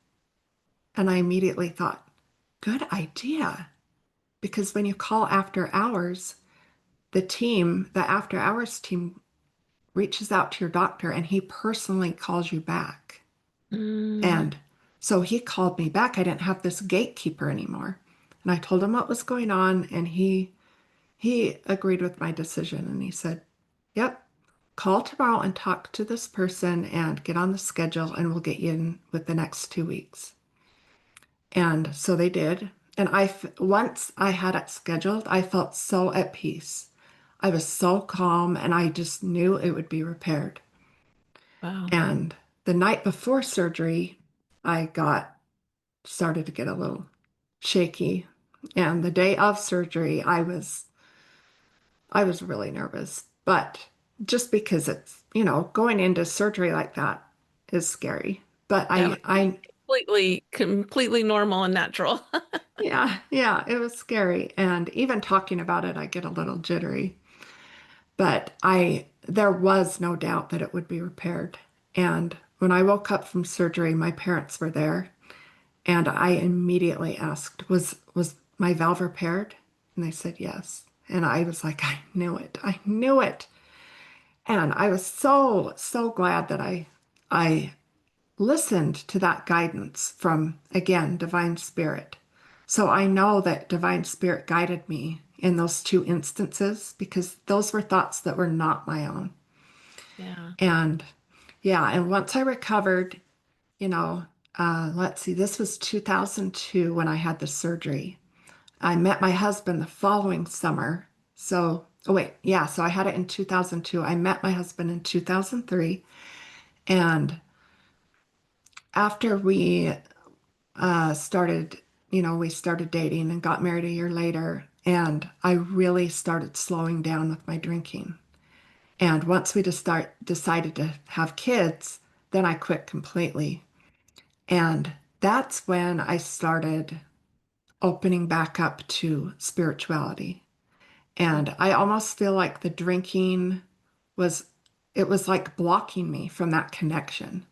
And I immediately thought, good idea. because when you call after hours, the after hours team reaches out to your doctor and he personally calls you back. Mm, And so he called me back. I didn't have this gatekeeper anymore. And I told him what was going on, and he agreed with my decision, and he said, "Yep, call tomorrow and talk to this person and get on the schedule, and we'll get you in with the next 2 weeks." And so they did. And once I had it scheduled, I felt so at peace. I was so calm, and I just knew it would be repaired. wow. And the night before surgery, I got started to get a little shaky. And the day of surgery, I was really nervous. But just because going into surgery like that is scary. But That would be I completely normal and natural. yeah, yeah, it was scary. And even talking about it, I get a little jittery. But there was no doubt that it would be repaired. And when I woke up from surgery, my parents were there. And I immediately asked, was my valve repaired? And they said yes. And I was like, I knew it. I knew it. And I was so, so glad that I listened to that guidance from, again, Divine Spirit. So I know that Divine Spirit guided me in those two instances because those were thoughts that were not my own. Yeah. And yeah, and once I recovered, you know, let's see, this was 2002 when I had the surgery. I met my husband the following summer. So, oh wait, yeah, so I had it in 2002. I met my husband in 2003. And after we started dating and got married a year later. And I really started slowing down with my drinking. And once we decided to have kids, then I quit completely. And that's when I started opening back up to spirituality. And I almost feel like the drinking was, it was like blocking me from that connection.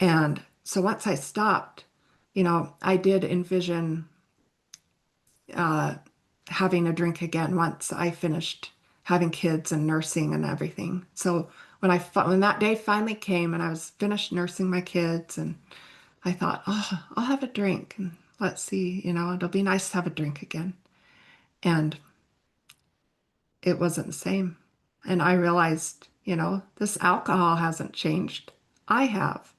And so once I stopped, I did envision uh, having a drink again once I finished having kids and nursing and everything. So when that day finally came and I was finished nursing my kids, and I thought, oh, I'll have a drink and let's see, it'll be nice to have a drink again. And it wasn't the same. And I realized, this alcohol hasn't changed. I have.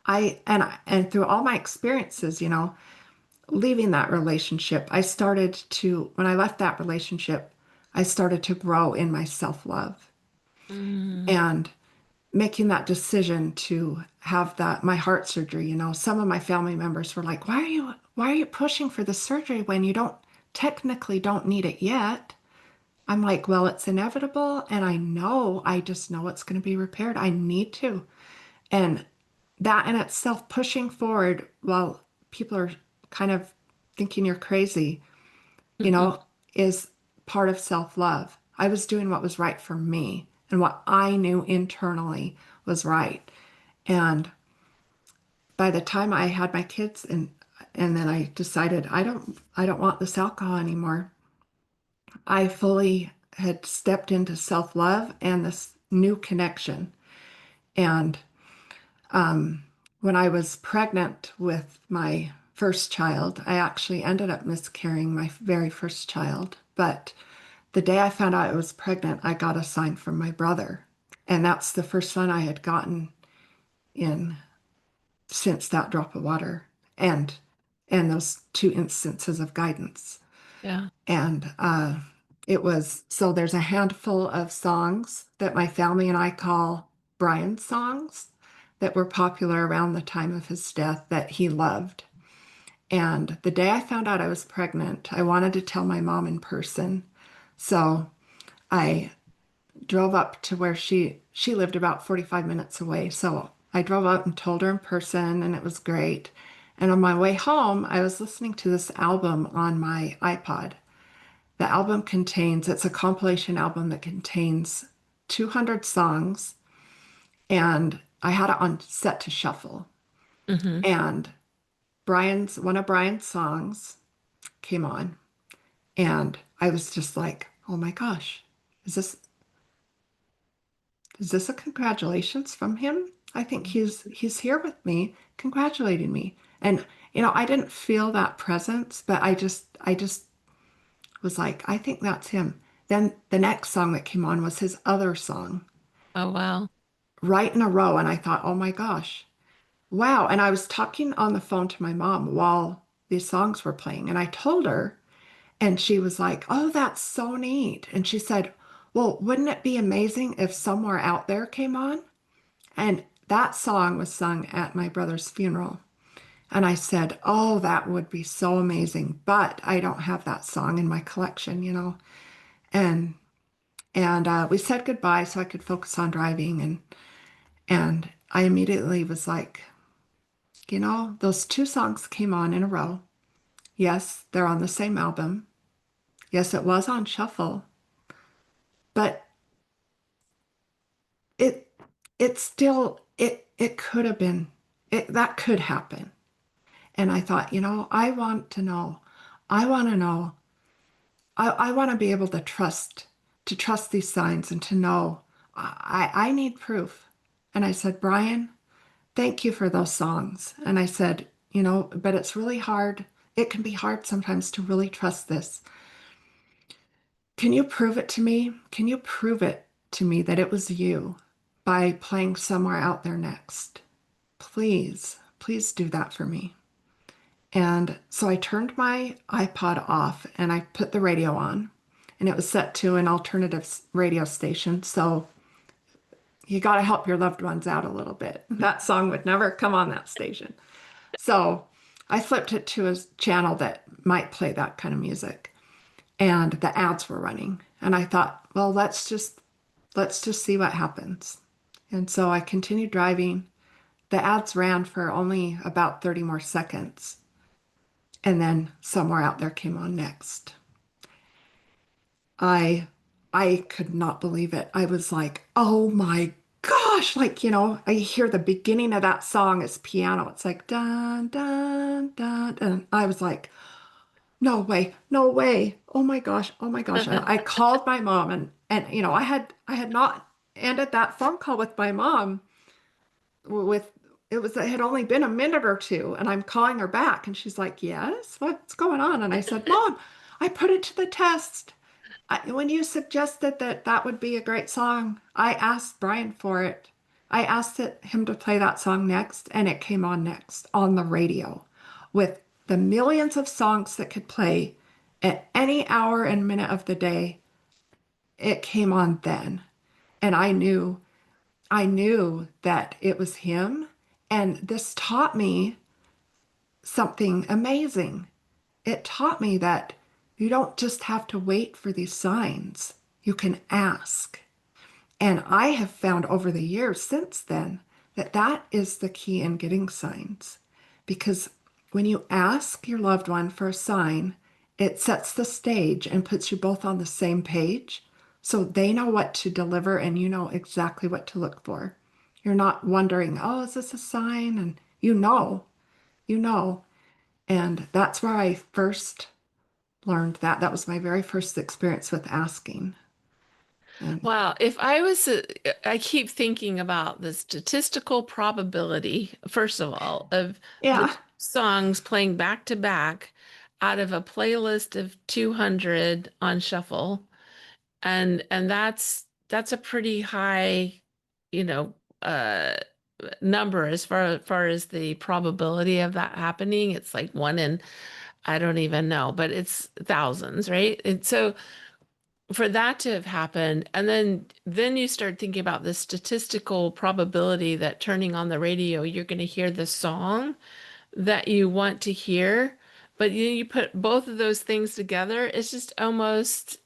And through all my experiences, leaving that relationship, when I left that relationship, I started to grow in my self-love Mm, and making that decision to have my heart surgery. Some of my family members were like, why are you pushing for the surgery when you technically don't need it yet? I'm like, well, it's inevitable. And I just know it's going to be repaired. I need to. And that in itself, pushing forward while people are kind of thinking you're crazy, you mhm. know, is part of self-love. I was doing what was right for me and what I knew internally was right. And by the time I had my kids and then I decided I don't want this alcohol anymore. I fully had stepped into self-love and this new connection. And Um, when I was pregnant with my first child, I actually ended up miscarrying my very first child. But the day I found out I was pregnant, I got a sign from my brother. And that's the first sign I had gotten in since that drop of water and and those two instances of guidance. Yeah. And it was so there's a handful of songs that my family and I call Brian's songs that were popular around the time of his death that he loved. And the day I found out I was pregnant, I wanted to tell my mom in person. So I drove up to where she lived about 45 minutes away. So I drove up and told her in person, and it was great. And on my way home, I was listening to this album on my iPod. It's a compilation album that contains 200 songs, and I had it on set to shuffle. Hmm. And one of Brian's songs came on, And I was just like, oh my gosh, is this is this a congratulations from him? I think he's here with me, congratulating me. And I didn't feel that presence, but I just was like, I think that's him. Then the next song that came on was his other song, Oh, wow. right in a row. And I thought, oh my gosh, wow. And I was talking on the phone to my mom while these songs were playing. And I told her, and she was like, oh, that's so neat. And she said, well, wouldn't it be amazing if Somewhere Out There came on? And that song was sung at my brother's funeral. And I said, oh, that would be so amazing. But I don't have that song in my collection. And we said goodbye so I could focus on driving. And I immediately was like, those two songs came on in a row. Yes, they're on the same album. Yes, it was on shuffle, but it it still it could have been that could happen. And I thought, I want to know. I want to know. I want to be able to trust these signs and to know I need proof. And I said, Brian, thank you for those songs. And I said, but it's really hard. It can be hard sometimes to really trust this. Can you prove it to me? Can you prove it to me that it was you by playing Somewhere Out There next? Please, please do that for me. And so I turned my iPod off and I put the radio on, and it was set to an alternative radio station. So you got to help your loved ones out a little bit. That song would never come on that station. So I flipped it to a channel that might play that kind of music, and the ads were running. And I thought, well, let's just see what happens. And so I continued driving. The ads ran for only about 30 more seconds. And then Somewhere Out There came on next. I I could not believe it. I was like, "Oh my gosh." Like, I hear the beginning of that song as piano. It's like dun dun dun dun. I was like, "No way. No way. Oh my gosh. Oh my gosh." I called my mom, and I had not ended that phone call with my mom with it had only been a minute or two, and I'm calling her back, and she's like, yes, what's going on? And I said, Mom, I put it to the test. When you suggested that that would be a great song, I asked Brian for it. I asked him to play that song next, and it came on next on the radio with the millions of songs that could play at any hour and minute of the day. It came on then, and I knew that it was him. And this taught me something amazing. It taught me that you don't just have to wait for these signs, you can ask. And I have found over the years since then that that is the key in getting signs. Because when you ask your loved one for a sign, it sets the stage and puts you both on the same page. So they know what to deliver and you know exactly what to look for. You're not wondering, oh, is this a sign? And you know. And that's where I first learned that. That was my very first experience with asking. And Wow, I keep thinking about the statistical probability, first of all, of the yeah, two songs playing back to back out of a playlist of 200 on shuffle. And that's a pretty high, you know, uh number as far as the probability of that happening. It's like one in, I don't even know, but it's thousands, right? And so for that to have happened, and then you start thinking about the statistical probability that turning on the radio, you're going to hear the song that you want to hear, but you put both of those things together, it's just almost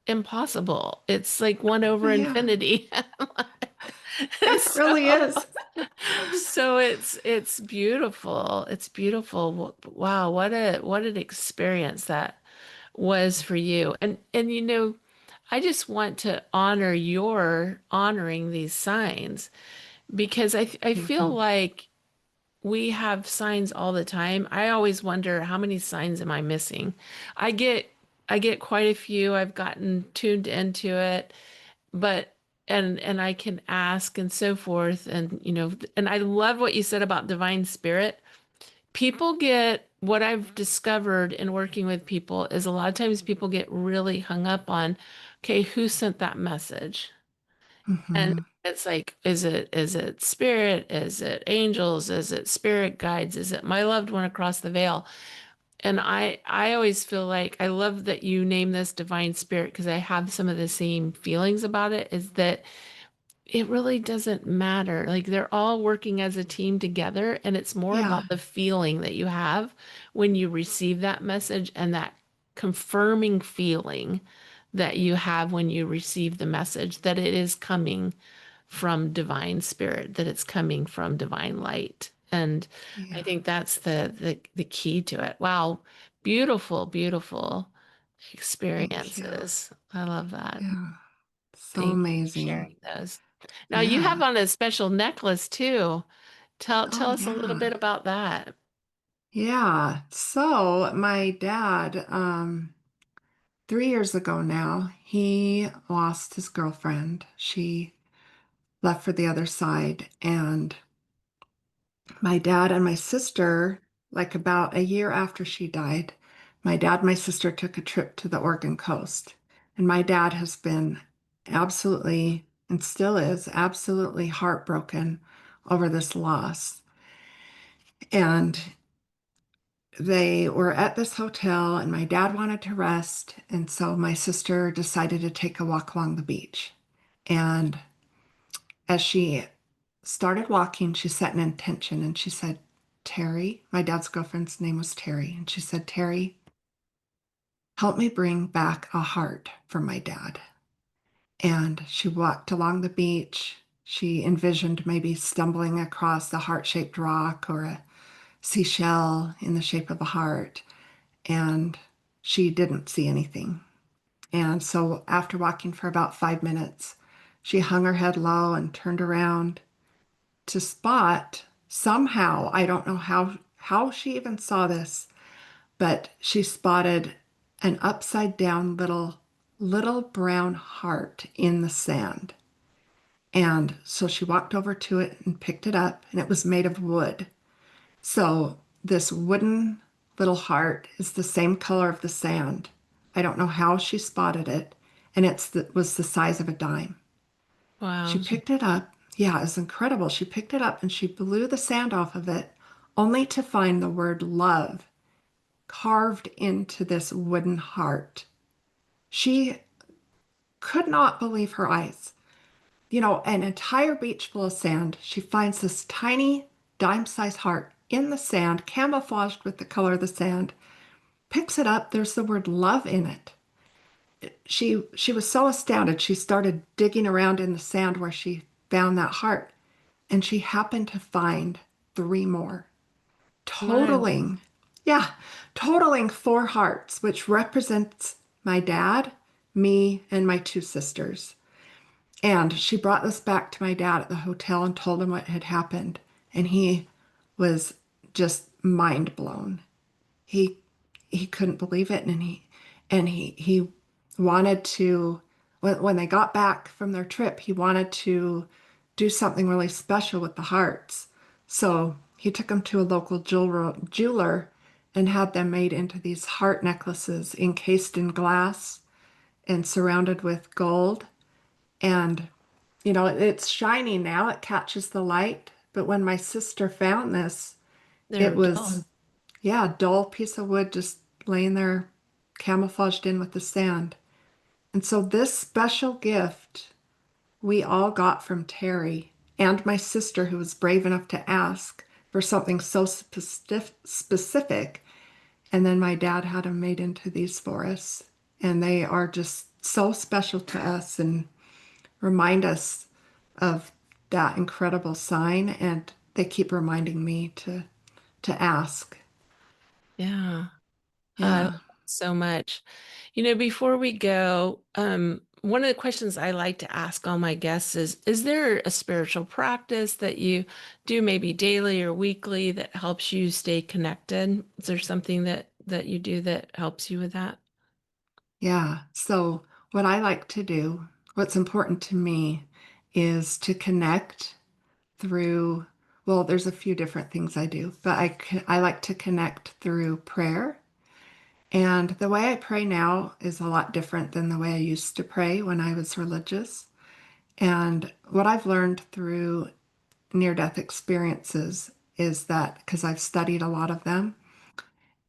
impossible. It's like one over yeah, infinity. And it really so is. so it's beautiful. It's beautiful. Wow, what an experience that was for you. And I just want to honor your honoring these signs because I feel Mhm. like we have signs all the time. I always wonder how many signs am I missing? I get I get quite a few. I've gotten tuned into it, but and I can ask and so forth, and and I love what you said about divine spirit. People get what I've discovered in working with people is a lot of times people get really hung up on, okay, who sent that message? And Hmm. it's like, is it spirit? Is it angels? Is it spirit guides? Is it my loved one across the veil? And I always feel like I love that you name this divine spirit because I have some of the same feelings about it, is that it really doesn't matter. Like they're all working as a team together, and it's more Yeah, about the feeling that you have when you receive that message and that confirming feeling that you have when you receive the message that it is coming from divine spirit, that it's coming from divine light. And I yeah. think that's the key to it. Wow, beautiful, beautiful Thank you. experiences. I love that. Yeah, so Thank you for amazing. sharing those. Now you have Yeah. on a special necklace too. Tell Oh, us a little yeah. bit about that. Yeah. So my dad, 3 years ago now, he lost his girlfriend. She left for the other side. And my dad and my sister, like about a year after she died, my dad and my sister took a trip to the Oregon coast. And my dad has been absolutely, and still is, absolutely heartbroken over this loss. And they were at this hotel, and my dad wanted to rest. And so my sister decided to take a walk along the beach. And as she started walking, she set an intention and she said, Terry, my dad's girlfriend's name was Terry. And she said, Terry, help me bring back a heart for my dad. And she walked along the beach. She envisioned maybe stumbling across a heart-shaped rock or a seashell in the shape of a heart. And she didn't see anything. And so after walking for about 5 minutes, she hung her head low and turned around to spot somehow, I don't know how she even saw this, but she spotted an upside down little brown heart in the sand. And so she walked over to it and picked it up, and it was made of wood. So this wooden little heart is the same color of the sand. I don't know how she spotted it, and was the size of a dime. She Wow. picked it up. Yeah, it was incredible. She picked it up and she blew the sand off of it, only to find the word love carved into this wooden heart. She could not believe her eyes. An entire beach full of sand. She finds this tiny dime-sized heart in the sand, camouflaged with the color of the sand, picks it up. There's the word love in it. She was so astounded. She started digging around in the sand where she found that heart, and she happened to find three more, Wow. totaling, yeah, totaling four hearts, which represents my dad, me, and my two sisters. And she brought this back to my dad at the hotel and told him what had happened. And he was just mind blown. He he couldn't believe it, and he wanted to, when they got back from their trip, he wanted to do something really special with the hearts. So he took them to a local jeweler and had them made into these heart necklaces encased in glass and surrounded with gold. And it's shiny now, it catches the light. But when my sister found this, They it were was, dull. yeah, a dull piece of wood just laying there, camouflaged in with the sand. And so this special gift we all got from Terry and my sister, who was brave enough to ask for something so specific. And then my dad had them made into these for us. And they are just so special to us and remind us of that incredible sign. And they keep reminding me to ask. Yeah. I love Yeah. that so much. Before we go, one of the questions I like to ask all my guests is there a spiritual practice that you do maybe daily or weekly that helps you stay connected? Is there something that you do that helps you with that? Yeah. So, what I like to do, what's important to me is to connect through, well, there's a few different things I do, but I like to connect through prayer. And the way I pray now is a lot different than the way I used to pray when I was religious. And what I've learned through near-death experiences is that because I've studied a lot of them,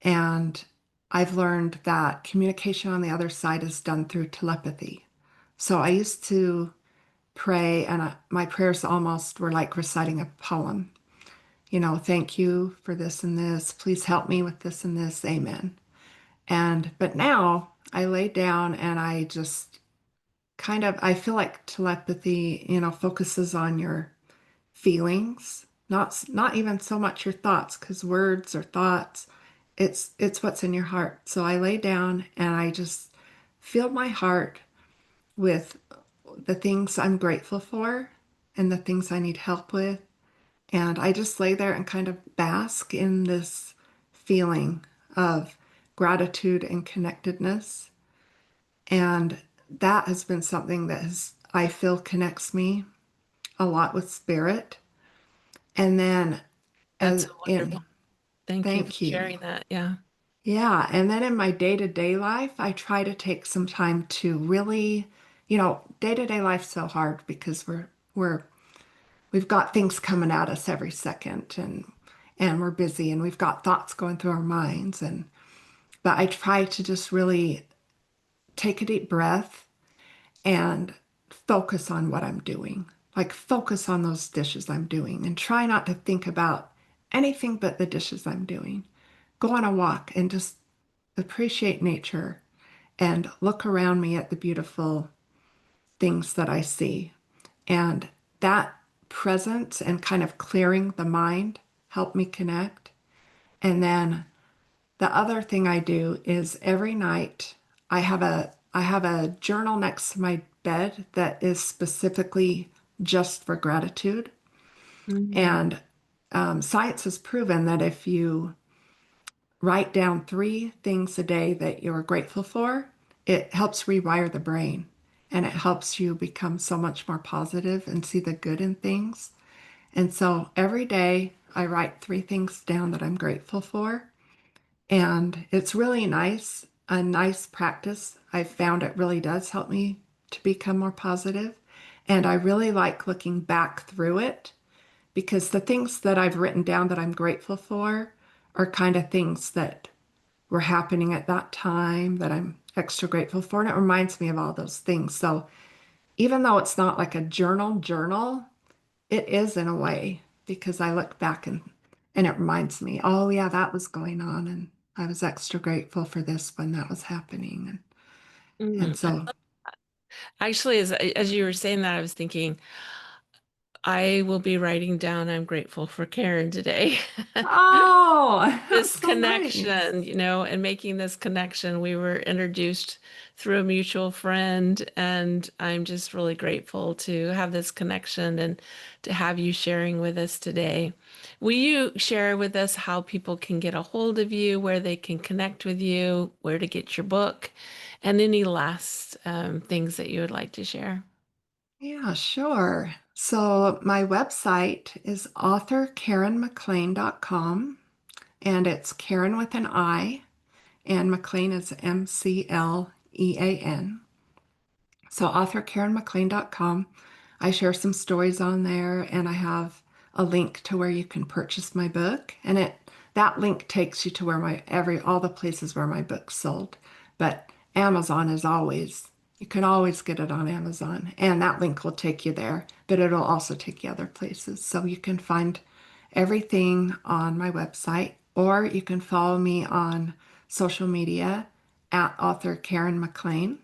and I've learned that communication on the other side is done through telepathy. So I used to pray, and my prayers almost were like reciting a poem. Thank you for this and this. Please help me with this and this. Amen. But now I lay down and I just I feel like telepathy, focuses on your feelings, not even so much your thoughts, because words or thoughts, it's what's in your heart. So I lay down and I just fill my heart with the things I'm grateful for and the things I need help with. And I just lay there and kind of bask in this feeling of gratitude and connectedness. And that has been something that I feel connects me a lot with spirit. And then That's as so in, wonderful. Thank you for thank you. sharing that. Yeah. Yeah. And then in my day-to-day life, I try to take some time to really, day-to-day life's so hard because we've got things coming at us every second, and we're busy and we've got thoughts going through our minds. But I try to just really take a deep breath and focus on what I'm doing. Like focus on those dishes I'm doing and try not to think about anything but the dishes I'm doing. Go on a walk and just appreciate nature and look around me at the beautiful things that I see. And that presence and kind of clearing the mind help me connect. And then the other thing I do is every night I have a journal next to my bed that is specifically just for gratitude. Mm. And science has proven that if you write down 3 things a day that you're grateful for, it helps rewire the brain and it helps you become so much more positive and see the good in things. And so every day I write 3 things down that I'm grateful for. And it's really nice, a nice practice. I've found it really does help me to become more positive. And I really like looking back through it because the things that I've written down that I'm grateful for are kind of things that were happening at that time that I'm extra grateful for. And it reminds me of all those things. So even though it's not like a journal, it is in a way because I look back and it reminds me, oh yeah, that was going on and I was extra grateful for this when that was happening. And Mm. so, Actually, as you were saying that, I was thinking, I will be writing down I'm grateful for Karen today. oh, that's This so nice. connection, and making this connection. We were introduced through a mutual friend, and I'm just really grateful to have this connection and to have you sharing with us today. Will you share with us how people can get a hold of you, where they can connect with you, where to get your book, and any last things that you would like to share? Yeah, sure. So my website is authorkarenmclean.com, and it's Karen with an I, and McLean is McLean. So authorkarenmclean.com. I share some stories on there and I have a link to where you can purchase my book. And that link takes you to where all the places where my book's sold. But Amazon is always, you can always get it on Amazon. And that link will take you there, but it'll also take you other places. So you can find everything on my website, or you can follow me on social media at author Karen McLean.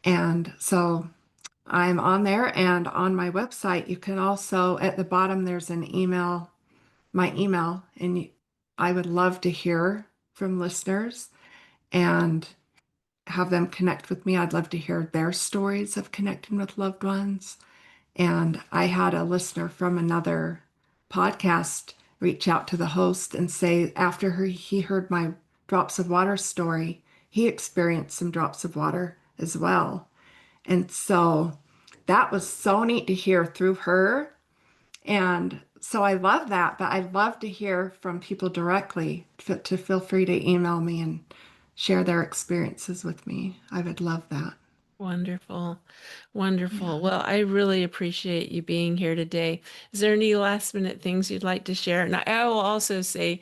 And so I'm on there, and on my website, you can also, at the bottom, there's an email, my email, and I would love to hear from listeners and have them connect with me. I'd love to hear their stories of connecting with loved ones. And I had a listener from another podcast reach out to the host and say, after he heard my Drops of Water story, he experienced some drops of water as well. And so that was so neat to hear through her. And so I love that, but I love to hear from people directly to feel free to email me and share their experiences with me. I would love that. Wonderful. Wonderful. Yeah. Well, I really appreciate you being here today. Is there any last minute things you'd like to share? And I will also say,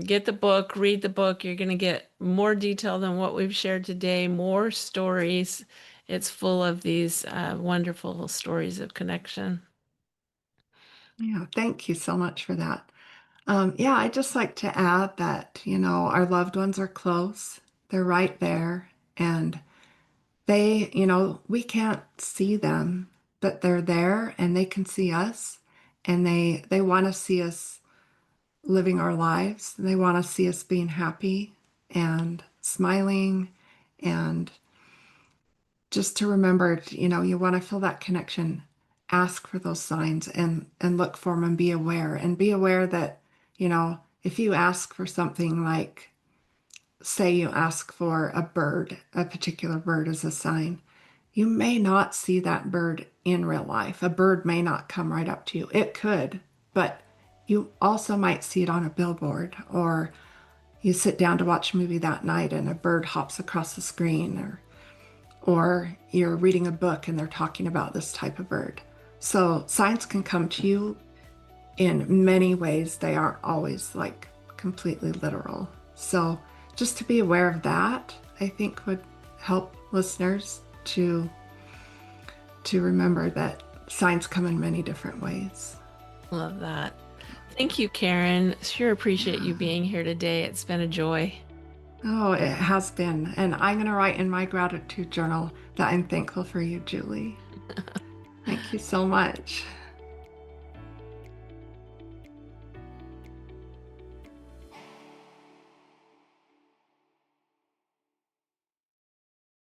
get the book, read the book. You're going to get more detail than what we've shared today, more stories. It's full of these wonderful stories of connection. Yeah. Thank you so much for that. Yeah, I'd just like to add that, our loved ones are close. They're right there. And we can't see them, but they're there and they can see us. And they want to see us living our lives. They want to see us being happy and smiling, and just to remember, you want to feel that connection, ask for those signs and look for them and be aware that, if you ask for something like, say you ask for a bird, a particular bird as a sign, you may not see that bird in real life. A bird may not come right up to you. It could, but you also might see it on a billboard, or you sit down to watch a movie that night and a bird hops across the screen, or you're reading a book and they're talking about this type of bird. So signs can come to you in many ways. They aren't always like completely literal. So just to be aware of that, I think would help listeners to remember that signs come in many different ways. Love that. Thank you, Karen. Sure appreciate you Yeah. being here today. It's been a joy. Oh, it has been. And I'm going to write in my gratitude journal that I'm thankful for you, Julie. Thank you so much.